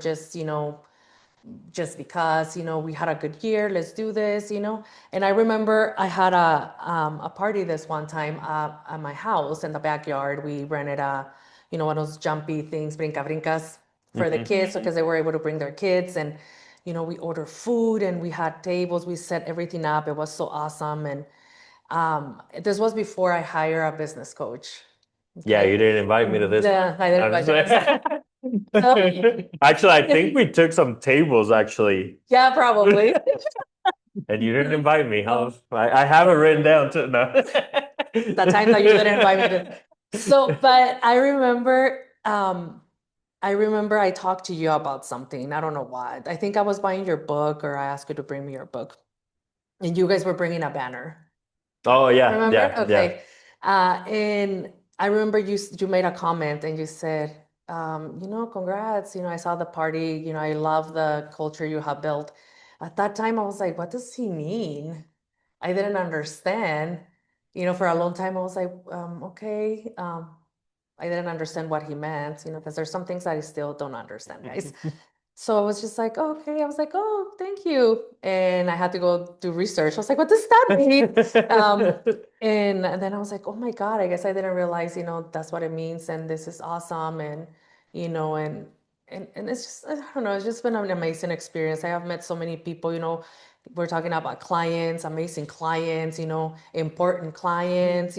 just because we had a good year, let's do this. And I remember I had a party this one time at my house in the backyard. We rented one of those jumpy things, brinca brincas, for the kids, because they were able to bring their kids. And we ordered food and we had tables, we set everything up. It was so awesome. And this was before I hired a business coach. Yeah, Okay. you didn't invite me to this Yeah, one. I didn't I'm invite you. Actually, I think we took some tables actually, Yeah, probably. and you didn't invite me. I have it written down too. No. The time that you didn't invite me to. So, but I remember I talked to you about something. I don't know what. I think I was buying your book, or I asked you to bring me your book, and you guys were bringing a banner. Oh yeah, Remember? yeah, yeah. Okay. And I remember you made a comment and you said, congrats. I saw the party. I love the culture you have built. At that time, I was like, what does he mean? I didn't understand. For a long time, I was like, okay. I didn't understand what he meant, because there's some things that I still don't understand, guys. So I was just like, oh, okay. I was like, oh, thank you. And I had to go do research. I was like, what does that mean? And then I was like, oh my God, I guess I didn't realize, that's what it means. And this is awesome. And, and it's just, I don't know, it's just been an amazing experience. I have met so many people, we're talking about clients, amazing clients, important clients,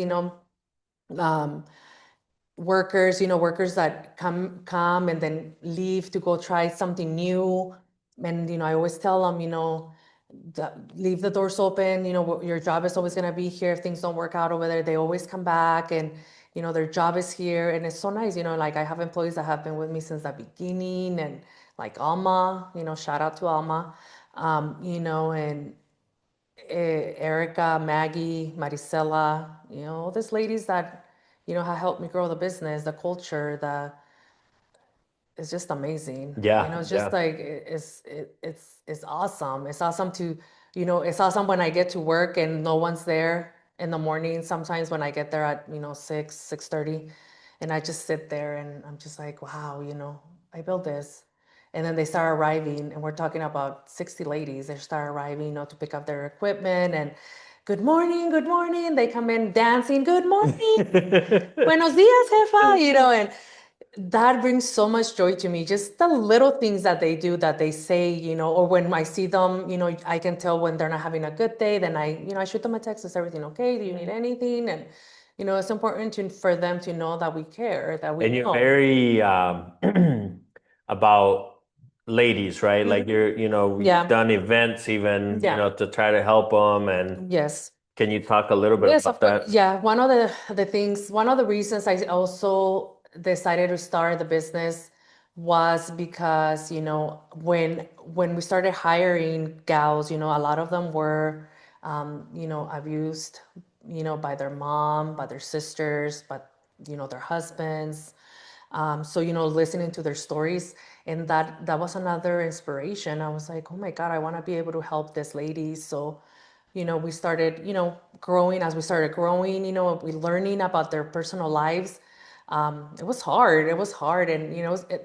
um, workers that come and then leave to go try something new. And I always tell them, leave the doors open. Your job is always going to be here. If things don't work out over there, they always come back, and their job is here. And it's so nice. Like I have employees that have been with me since the beginning, and like Alma, shout out to Alma, and Erica, Maggie, Maricela, all these ladies that, have helped me grow the business, the culture, it's just amazing. Yeah, It's just yeah. like, it's awesome. It's awesome to, it's awesome when I get to work and no one's there in the morning. Sometimes when I get there at, 6:30, and I just sit there and I'm just like, wow, I built this. And then they start arriving, and we're talking about 60 ladies. They start arriving, to pick up their equipment, and good morning, good morning. They come in dancing, good morning, buenos dias, jefa, and that brings so much joy to me. Just the little things that they do, that they say, or when I see them, I can tell when they're not having a good day. Then I shoot them a text, is everything okay? Do you need anything? And, it's important for them to know that we care, that we And you're know. very about ladies, right? Like we've Yeah. done events even, Yeah. to try to help them. And Yes. can you talk a little bit Yes, about of course. that? Yeah, one of the things, one of the reasons I also decided to start the business was because, when we started hiring gals, a lot of them were, abused, by their mom, by their sisters, but, their husbands. So, listening to their stories, and that was another inspiration. I was like, oh my God, I want to be able to help this lady. So, we started, growing. As we started growing, we learning about their personal lives. It was hard. It was hard. And,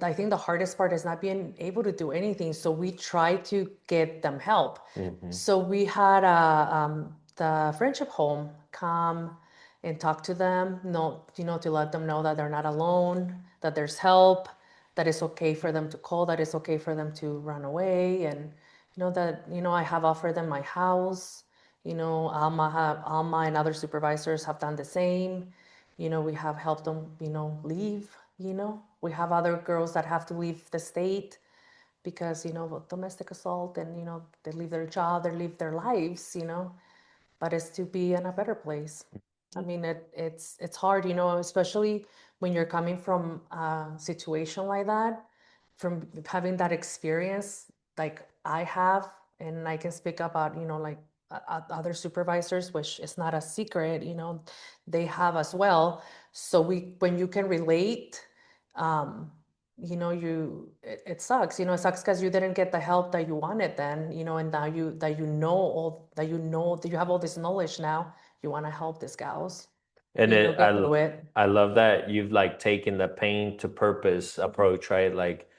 I think the hardest part is not being able to do anything. So we try to get them help. So we had the friendship home come and talk to them, no, to let them know that they're not alone, that there's help, that it's okay for them to call, that it's okay for them to run away. And, that, I have offered them my house. Alma and other supervisors have done the same. We have helped them, leave. We have other girls that have to leave the state because, domestic assault, and, they leave their job, they leave their lives, but it's to be in a better place. I mean, it's hard, especially when you're coming from a situation like that, from having that experience like I have, and I can speak about, like other supervisors, which is not a secret, they have as well. So when you can relate, um, it sucks, it sucks because you didn't get the help that you wanted then, and now that you have all this knowledge now, you want to help these gals, And get through it. I love that you've like taken the pain to purpose approach, right? Like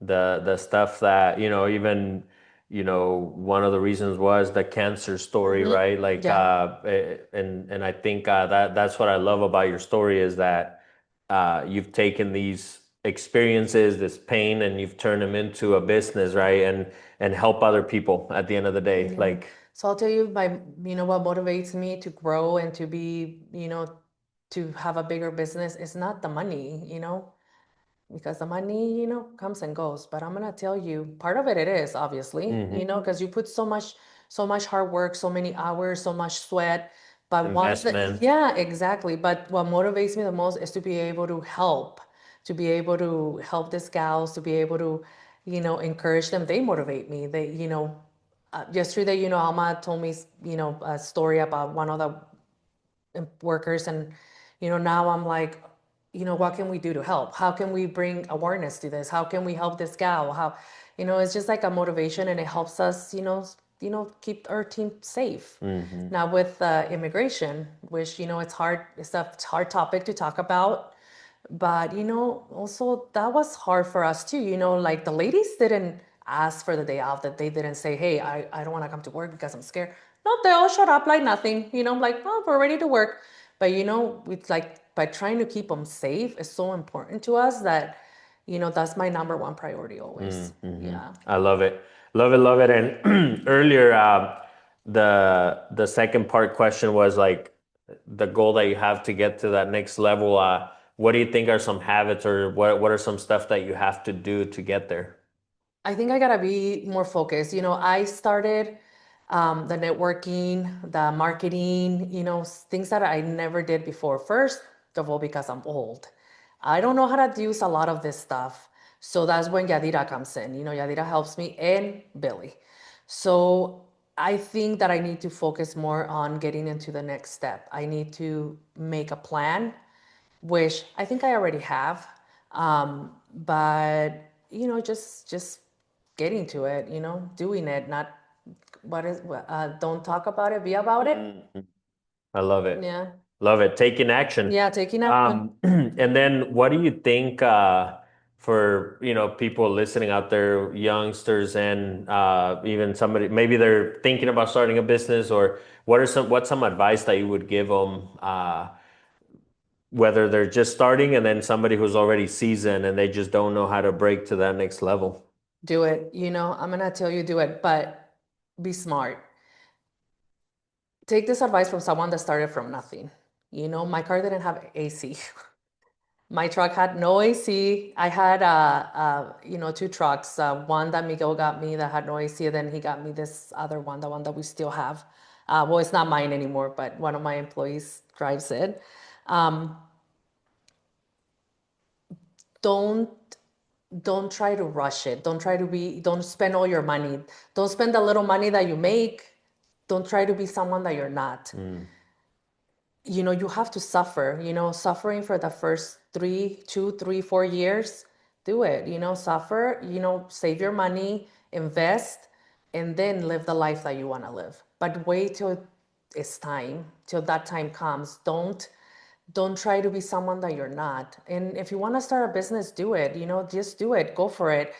the stuff that, even, one of the reasons was the cancer story, right? Like Yeah. and I think that's what I love about your story is that you've taken these experiences, this pain, and you've turned them into a business, right? And help other people at the end of the day. Yeah. Like So I'll tell you, what motivates me to grow and to be, to have a bigger business is not the money, because the money, comes and goes. But I'm gonna tell you, part of it is obviously, because you put so much hard work, so many hours, so much sweat. But investment. yeah, exactly. But what motivates me the most is to be able to help, these gals, to be able to, encourage them. They motivate me. They, yesterday, Alma told me, a story about one of the workers, and now I'm like, what can we do to help? How can we bring awareness to this? How can we help this gal? How, it's just like a motivation, and it helps us, keep our team safe. Now with immigration, which, it's hard, it's a hard topic to talk about, But, also that was hard for us too. Like the ladies didn't ask for the day off, that they didn't say, hey, I don't want to come to work because I'm scared. No, they all showed up like nothing. I'm like, oh, we're ready to work. But, it's like by trying to keep them safe is so important to us that, that's my number one priority always. Yeah. I love it, love it, love it. And earlier, the second part question was like the goal that you have to get to that next level. What do you think are some habits, or what are some stuff that you have to do to get there? I think I gotta be more focused. I started the networking, the marketing, things that I never did before. First of all, because I'm old, I don't know how to use a lot of this stuff. So that's when Yadira comes in. Yadira helps me, and Billy. So I think that I need to focus more on getting into the next step. I need to make a plan, which I think I already have. But just getting to it, doing it, not don't talk about it, be about it. I love it. Yeah. Love it. Taking action. Yeah, taking action. And then what do you think for, people listening out there, youngsters, and even somebody, maybe they're thinking about starting a business, or what's some advice that you would give them, whether they're just starting, and then somebody who's already seasoned and they just don't know how to break to that next level? Do it. I'm gonna tell you do it, but be smart. Take this advice from someone that started from nothing. My car didn't have AC. My truck had no AC. I had, two trucks. One that Miguel got me that had no AC. Then he got me this other one, the one that we still have. Well, it's not mine anymore, but one of my employees drives it. Um, don't don't try to rush it. Don't spend all your money. Don't spend the little money that you make. Don't try to be someone that you're not. You have to suffer, suffering for the first 2, 3, 4 years. Do it, suffer, save your money, invest, and then live the life that you want to live. But wait till it's time, till that time comes. Don't try to be someone that you're not. And if you want to start a business, do it, just do it, go for it.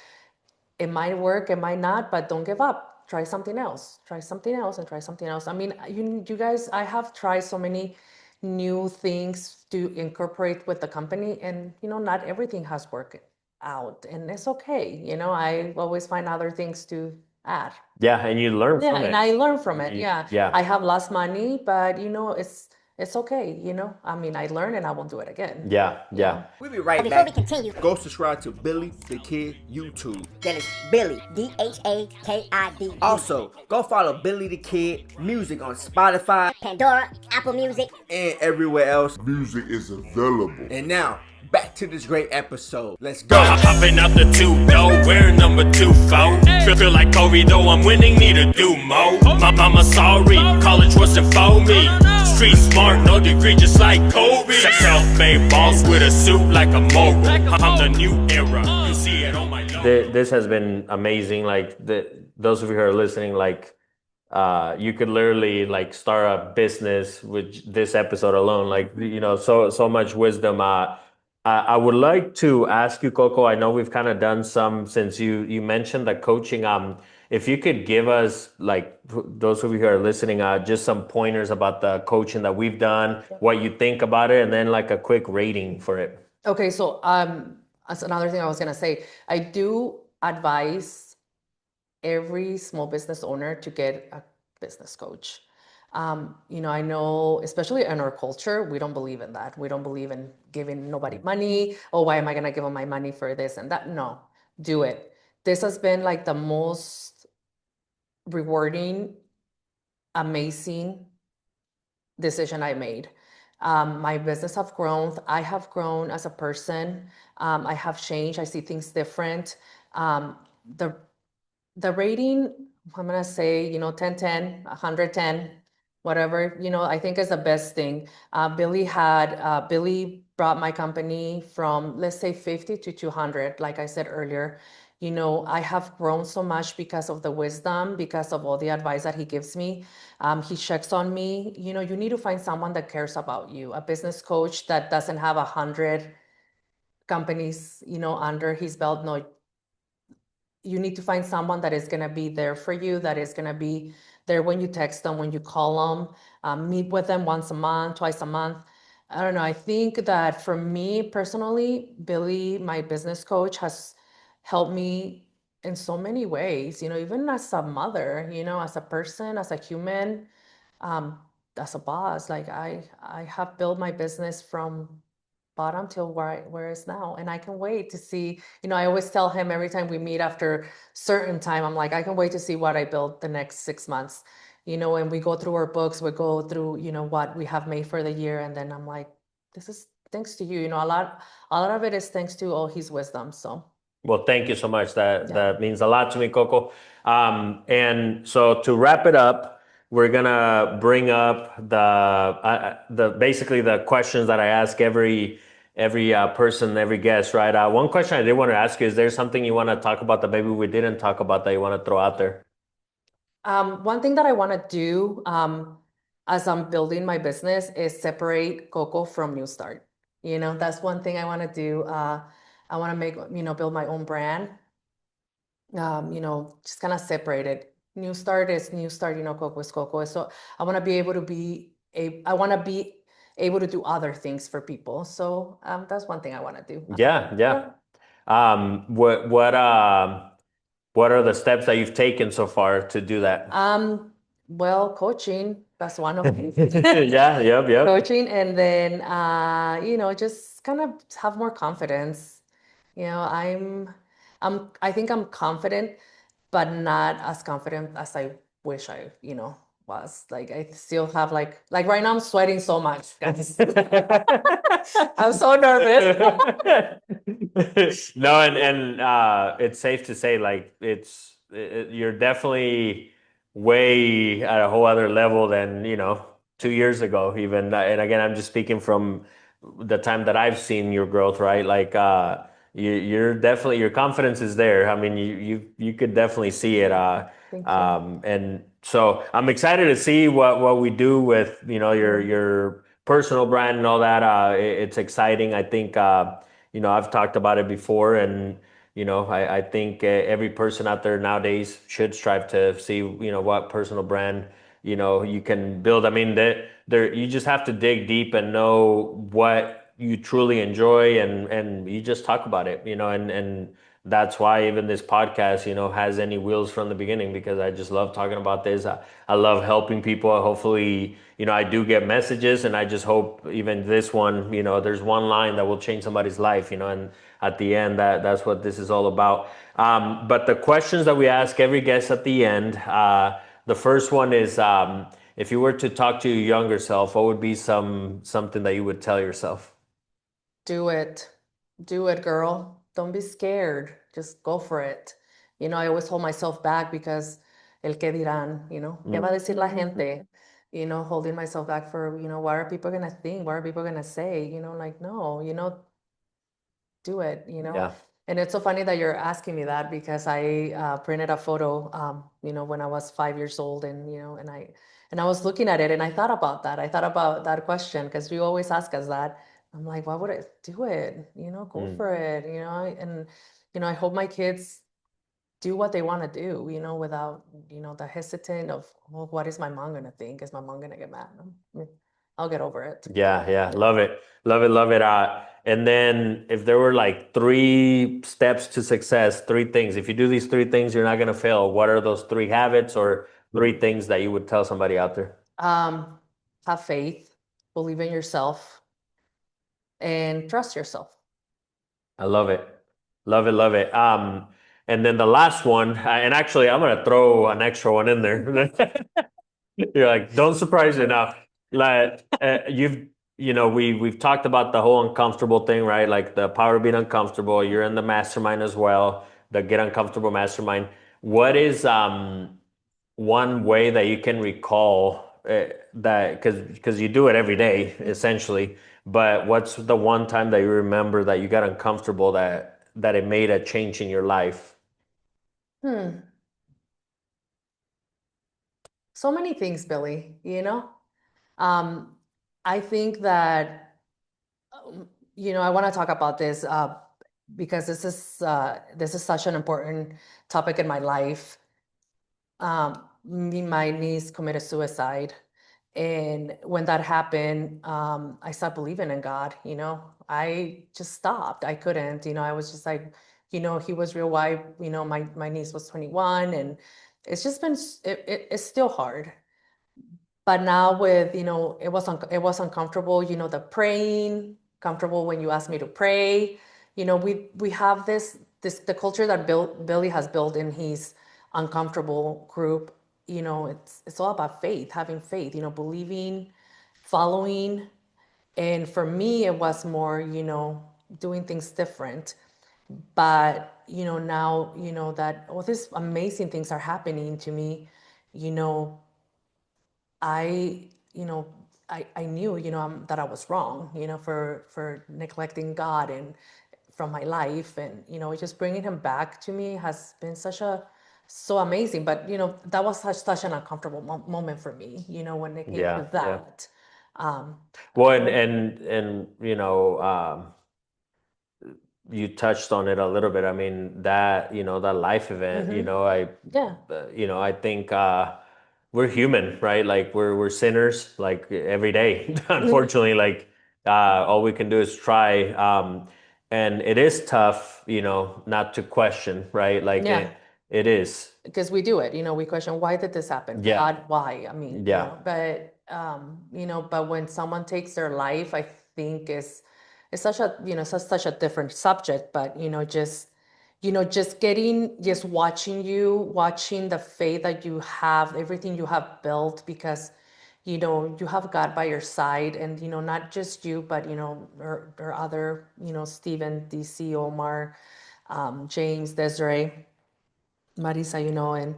It might work, it might not, but don't give up. Try something else. Try something else and try something else. I mean, you guys, I have tried so many new things to incorporate with the company, and not everything has worked out, and it's okay. I always find other things to add. Yeah, and you learn Yeah, from and it. I learn from it. Yeah. Yeah. I have lost money, but it's okay. I mean, I learn and I won't do it again. Yeah. We'll be right Before back. we continue, Go subscribe to Billy the Kid YouTube. that is Billy, DHAKID. Also, go follow Billy the Kid Music on Spotify Pandora, Apple Music. and everywhere else. Music is available. And now, back to this great episode. Let's go. Hopping out the two though, we're number 2-4. Feel like Kobe though, I'm winning, need to do more. My mama sorry, college wasn't for me. Street smart, no degree, just like Kobe. Self-made boss with a suit like a mogul. I'm the new era, you see it on my logo. This has been amazing. Like those of you who are listening, like you could literally like start a business with this episode alone. Like so much wisdom. I would like to ask you, Coco. I know we've kind of done some since you mentioned the coaching. If you could give us, like, those of you who are listening, just some pointers about the coaching that we've done, what you think about it, and then like a quick rating for it. Okay, so that's another thing I was gonna say. I do advise every small business owner to get a business coach. I know, especially in our culture, we don't believe in that. We don't believe in giving nobody money. Oh, why am I gonna give them my money for this and that? No, do it. This has been like the most rewarding, amazing decision I made. My business have grown. I have grown as a person. I have changed. I see things different. The rating, I'm gonna say, 10, 10, 110, whatever, I think is the best thing. Billy brought my company from, let's say, 50 to 200. Like I said earlier, I have grown so much because of the wisdom, because of all the advice that he gives me. He checks on me. You need to find someone that cares about you, a business coach that doesn't have 100 companies, under his belt. No, you need to find someone that is going to be there for you, that is going to be there when you text them, when you call them, meet with them once a month, twice a month. I don't know. I think that for me personally, Billy, my business coach, has helped me in so many ways, even as a mother, as a person, as a human, um, as a boss. Like I have built my business from bottom till where it's now, and I can wait to see. I always tell him every time we meet after certain time, I'm like, I can wait to see what I built the next 6 months. And we go through our books, we go through what we have made for the year, and then I'm like, this is thanks to you. A lot of it is thanks to all his wisdom. So Well, thank you so much. That yeah. that means a lot to me, Coco. And so to wrap it up, we're gonna bring up the basically the questions that I ask every person, every guest, right? One question I did want to ask you: is there something you want to talk about that maybe we didn't talk about that you want to throw out there? One thing that I want to do, as I'm building my business, is separate Coco from New Start. That's one thing I want to do. I want to make, build my own brand. Just kind of separate it. New Start is New Start. Coco is Coco. So I want to be able to I want to be able to do other things for people. So that's one thing I want to do. Yeah, yeah. What are the steps that you've taken so far to do that? Well, coaching, that's one of them. Yeah, yep. Coaching, and then just kind of have more confidence. I think I'm confident, but not as confident as I wish I was. Like, I still have, like right now I'm sweating so much, guys. I'm so nervous. No, and it's safe to say like you're definitely way at a whole other level than 2 years ago even. And again, I'm just speaking from the time that I've seen your growth, right? Like you're definitely, your confidence is there. I mean, you could definitely see it. Thank you. And so I'm excited to see what we do with your personal brand and all that. It's exciting. I think I've talked about it before, and I think every person out there nowadays should strive to see what personal brand you can build. I mean, there you just have to dig deep and know what you truly enjoy, and you just talk about it, and that's why even this podcast, has any wheels from the beginning, because I just love talking about this. I love helping people. Hopefully, I do get messages, and I just hope even this one, there's one line that will change somebody's life, and at the end, that's what this is all about. But the questions that we ask every guest at the end, the first one is, if you were to talk to your younger self, what would be something that you would tell yourself? Do it. Do it, girl. Don't be scared. Just go for it. I always hold myself back because el que dirán, ¿qué va a decir la gente? Holding myself back for, what are people going to think? What are people going to say? Like, no, do it. Yeah. And it's so funny that you're asking me that, because I printed a photo, when I was 5 years old, and and I was looking at it, and I thought about that. I thought about that question, because you always ask us that. I'm like, why would I do it? Go for it. And I hope my kids do what they want to do. Without the hesitant of, well, what is my mom gonna think? Is my mom gonna get mad? I'll get over it. Yeah. Love it. Love it. Love it. And then if there were like 3 steps to success, 3 things, if you do these 3 things, you're not going to fail. What are those 3 habits or 3 things that you would tell somebody out there? Have faith, believe in yourself, and trust yourself. I love it. Love it. Love it. And then the last one, and actually, I'm going to throw an extra one in there. You're like, don't surprise you now. Like we've talked about the whole uncomfortable thing, right? Like the power of being uncomfortable. You're in the mastermind as well, the Get Uncomfortable Mastermind. What is one way that you can recall that, because you do it every day essentially, but what's the one time that you remember that you got uncomfortable that it made a change in your life? Hmm. So many things, Billy. Um, I think that I want to talk about this because this is such an important topic in my life. My niece committed suicide, and when that happened, I stopped believing in God. I just stopped. I couldn't. I was just like, he was real. Why? My niece was 21, and it's just been. It's still hard. But now with, it was uncomfortable, the praying, comfortable when you ask me to pray. We have this the culture that Billy has built in his uncomfortable group. It's all about faith, having faith, believing, following. And for me, it was more, doing things different. But, now, that all these amazing things are happening to me, you know, I, you know, I knew, that I was wrong, for neglecting God and from my life, and just bringing him back to me has been so amazing. But that was such an uncomfortable moment for me, when it came to Yeah, yeah. that. Um, Well, and you touched on it a little bit. I mean, that life event, yeah, I think we're human, right? Like we're sinners, like every day. Unfortunately, like all we can do is try. And it is tough, not to question, right? Like yeah. it is. Because we do it, we question, why did this happen? Yeah, God, why? I mean, yeah. but when someone takes their life, I think is such a, such a different subject. But just watching the faith that you have, everything you have built, because you have God by your side, and not just you, but or other, Stephen, DC, Omar, James, Desiree, Marisa,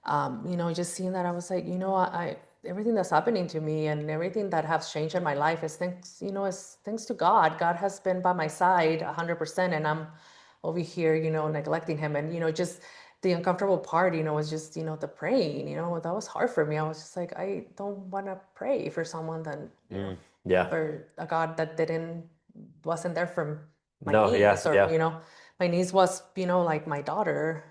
and just seeing that, I was like, I everything that's happening to me and everything that has changed in my life is thanks to God. God has been by my side 100%, and I'm over here, neglecting him. And just the uncomfortable part, was just the praying. That was hard for me. I was just like, I don't want to pray for someone that Yeah. for a God that wasn't there for my No, yeah, niece, or yeah, my niece was, like my daughter.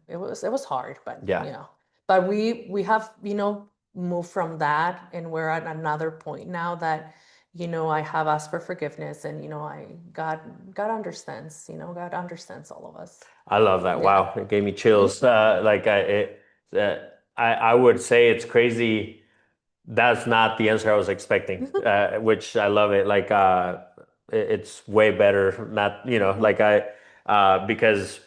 It was hard, but yeah. but we have, moved from that, and we're at another point now that I have asked for forgiveness, and I God understands, God understands all of us. I love that. Yeah. Wow, it gave me chills. Like I would say it's crazy. That's not the answer I was expecting, which I love it. Like it's way better. Not like because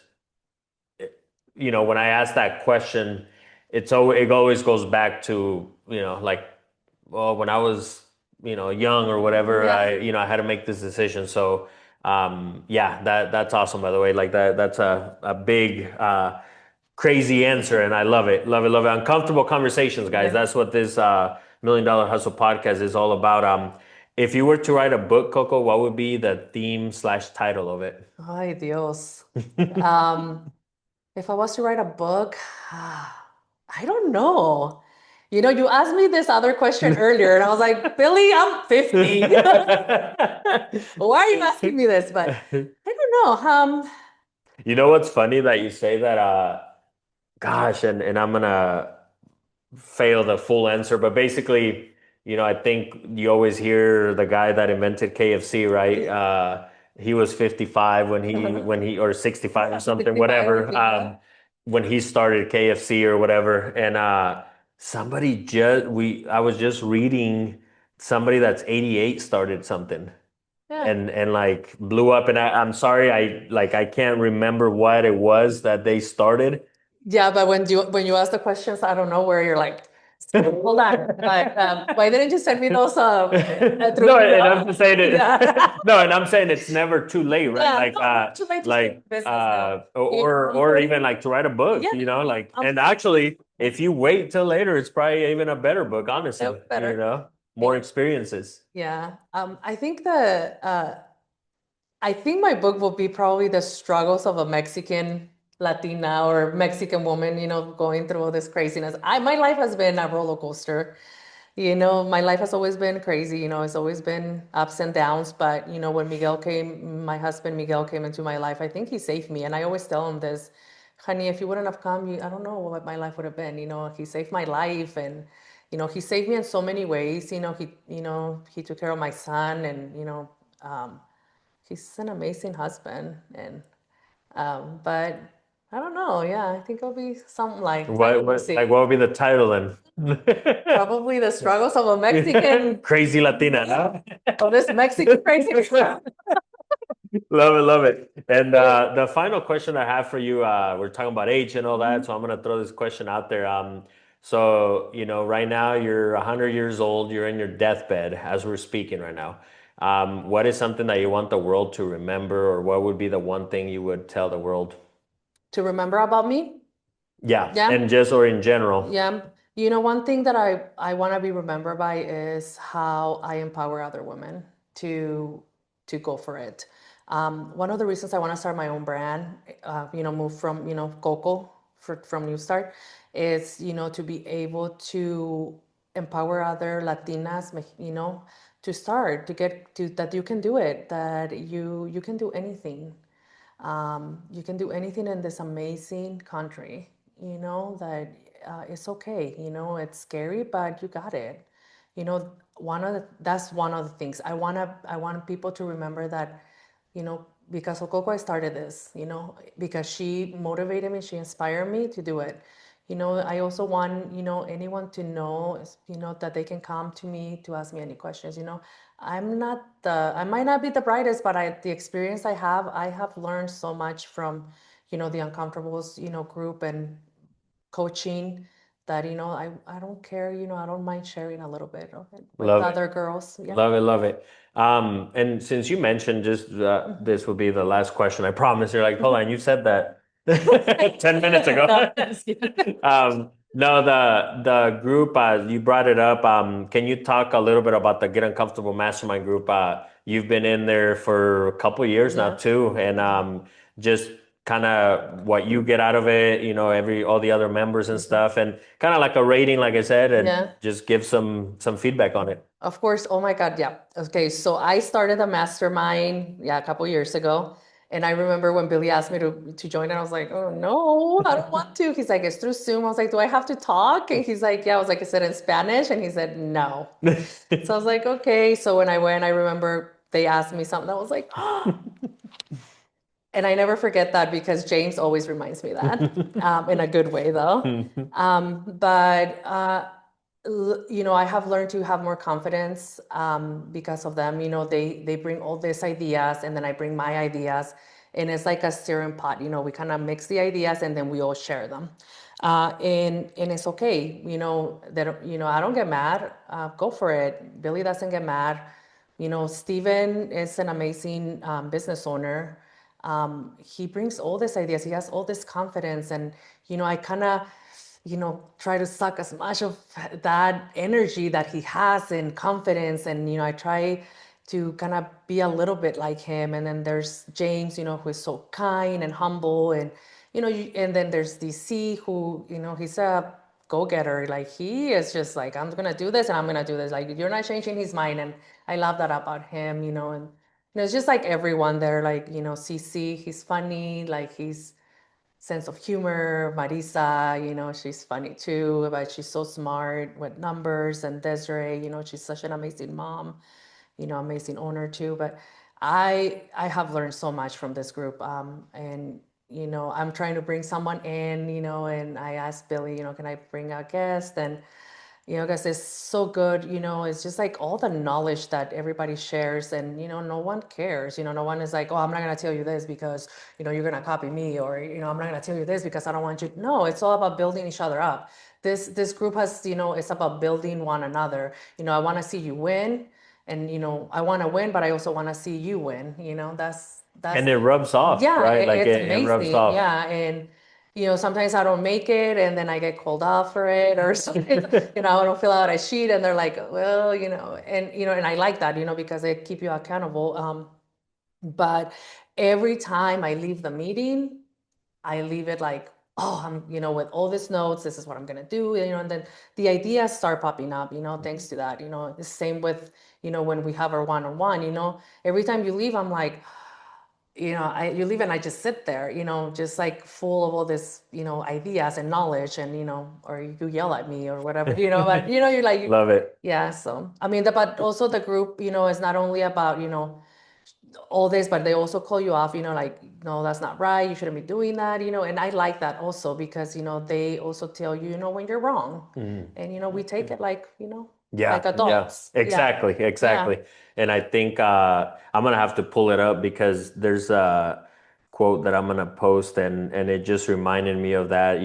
when I ask that question, it always goes back to like, well, when I was young or whatever, Yeah. I had to make this decision. So yeah, that's awesome, by the way. Like that's a big crazy answer, and I love it, love it, love it. Uncomfortable conversations, guys. Yeah. That's what this Million Dollar Hustle podcast is all about. If you were to write a book, Coco, what would be the theme slash title of it? Ay, Dios. Um, if I was to write a book, I don't know. You asked me this other question earlier, and I was like, Billy, I'm 50. Why are you asking me this? But I don't know. You know what's funny that you say that? Gosh, and I'm gonna fail the full answer, but basically, I think you always hear the guy that invented KFC, right? He was 55 when he or 65 or something, 65, I whatever. think, yeah. When he started KFC or whatever, and I was just reading somebody that's 88 started something Yeah. and like blew up, and I'm sorry, I can't remember what it was that they started. Yeah, but when you ask the questions, I don't know where you're like, hold on. But why didn't you send me those through No, and email? I'm saying it. Yeah. No, and I'm saying it's never too late, right? Yeah, Like, no, not too late to start a business now. or I'm 40. even like to write a book, Yeah, like, I'm and actually, if you wait till later, it's probably even a better book, honestly. better. More experiences. Yeah. I think my book will be probably the struggles of a Mexican Latina or Mexican woman, going through all this craziness. My life has been a roller coaster. You know, my life has always been crazy. You know, it's always been ups and downs. But, you know, when Miguel came, my husband Miguel came into my life, I think he saved me. And I always tell him this, honey, if you wouldn't have come, I don't know what my life would have been. You know, he saved my life. And, you know, he saved me in so many ways. He took care of my son. And, he's an amazing husband. But I don't know. Yeah, I think it'll be something like, What would be the title then? probably the struggles of a Mexican. Crazy Latina, no? Oh, this Mexican crazy. Love it, love it. And the final question I have for you, we're talking about age and all that, so I'm gonna throw this question out there. So you know, right now you're 100 years old, you're in your deathbed as we're speaking right now. What is something that you want the world to remember, or what would be the one thing you would tell the world? To remember about me? Yeah, Yeah. and just or in general. Yeah. You know, one thing that I want to be remembered by is how I empower other women to to go for it. One of the reasons I want to start my own brand, move from, Coco from New Start, is, to be able to empower other Latinas, to start, to get to that you can do it, that you can do anything. You can do anything in this amazing country, that it's okay. It's scary, but you got it. That's one of the things I want people to remember that, because of Coco I started this, because she motivated me, she inspired me to do it. I also want, anyone to know, that they can come to me to ask me any questions. I might not be the brightest, but the experience I have learned so much from, the Uncomfortables, group and coaching that, I don't care, I don't mind sharing a little bit of it with Love it. other girls. Yeah. Love it, love it. And since you mentioned just this will be the last question, I promise. You're like, hold on, you said that 10 minutes ago. No, the group you brought it up. Can you talk a little bit about the Get Uncomfortable Mastermind group? You've been in there for a couple years now Yeah. too, and just kind of what you get out of it. All the other members and stuff, and kind of like a rating, like I said, and Yeah. just give some feedback on it. Of course. Oh my God. Yeah. Okay. So I started a mastermind, yeah, a couple years ago. And I remember when Billy asked me to join it, I was like, oh no, I don't want to. He's like, it's through Zoom. I was like, do I have to talk? And he's like, yeah. I was like, I said in Spanish. And he said, no. So I was like, okay. So when I went, I remember they asked me something. I was like, oh. And I never forget that because James always reminds me that, in a good way though. But I have learned to have more confidence, because of them. They bring all these ideas, and then I bring my ideas, and it's like a stirring pot. We kind of mix the ideas, and then we all share them. And it's okay. That I don't get mad. Go for it. Billy doesn't get mad. Steven is an amazing business owner. He brings all these ideas. He has all this confidence, and I kind of try to suck as much of that energy that he has and confidence. And, I try to kind of be a little bit like him. And then there's James, who is so kind and humble. And, and then there's DC who, he's a go-getter. Like he is just like, I'm going to do this and I'm going to do this. Like, you're not changing his mind. And I love that about him, and it's just like everyone there, like, CC, he's funny, like he's sense of humor. Marisa, she's funny too, but she's so smart with numbers. And Desiree, she's such an amazing mom, amazing owner too. But I have learned so much from this group. And I'm trying to bring someone in, and I asked Billy, can I bring a guest? And because it's so good, it's just like all the knowledge that everybody shares. And, no one cares, no one is like, oh, I'm not going to tell you this because, you're going to copy me, or, I'm not going to tell you this because I don't want you. No, it's all about building each other up. This group has, it's about building one another. I want to see you win, and, I want to win, but I also want to see you win. That's And it rubs off, yeah, right? Like it's it rubs amazing. off. Yeah. And, sometimes I don't make it, and then I get called off for it or something. I don't fill out a sheet, and they're like, well, and I like that, because they keep you accountable. But every time I leave the meeting, I leave it like, oh, I'm, with all these notes, this is what I'm going to do, and then the ideas start popping up, thanks to that, the same with, when we have our one-on-one, every time you leave, I'm like, you leave and I just sit there, just like full of all this, ideas and knowledge and, or you yell at me or whatever, but, you're like, Love it. yeah. So, I mean, but also the group, is not only about, all this, but they also call you off, like, no, that's not right. You shouldn't be doing that, and I like that also because, they also tell you, when you're wrong. And, we take it like, like adults. Exactly. And I think I'm gonna have to pull it up because there's a quote that I'm gonna post, and it just reminded me of that.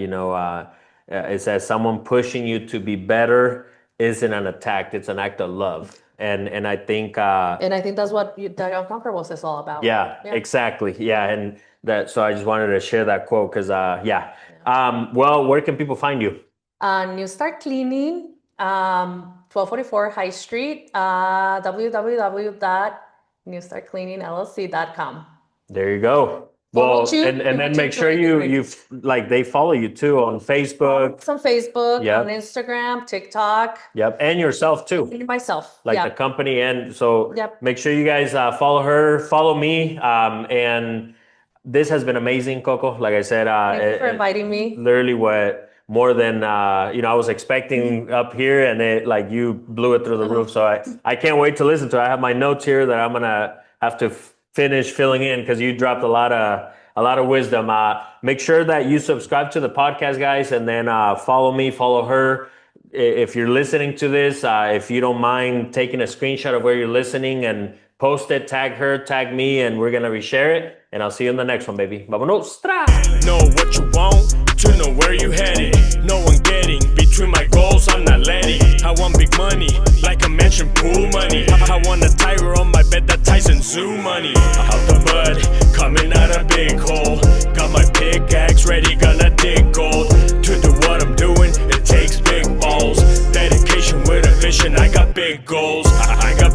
It says someone pushing you to be better isn't an attack; it's an act of love. And I think And I think that's what the Uncomfortables is all about. yeah, exactly. Yeah, and that. So I just wanted to share that quote because well, where can people find you? New Start Cleaning, 1244 High Street, www.newstartcleaningllc.com. There you go. Well, and then make sure you like they follow you too on Facebook. It's on Facebook, Yep. on Instagram, TikTok. Yep, and yourself too. And myself. Like the company, and so make sure you guys follow her, follow me, and this has been amazing, Coco. Like I said, Thank you for inviting me. Literally, what more than I was expecting up here, and it like you blew it through the roof. So I can't wait to listen to it. I have my notes here that I'm gonna have to finish filling in because you dropped a lot of wisdom. Make sure that you subscribe to the podcast, guys, and then follow me, follow her. If you're listening to this, if you don't mind taking a screenshot of where you're listening and post it, tag her, tag me, and we're gonna reshare it. And I'll see you in the next one, baby. Vamonos. Know what you want, to know where you headed. No one getting between my goals, I'm not letting. I want big money, like a mansion pool money. I want a tiger on my bed, that Tyson Zoo money. Out the bud, coming out a big hole. Got my pickaxe ready, gonna dig gold. To do what I'm doing, it takes big balls. Dedication with a vision, I got big goals. I got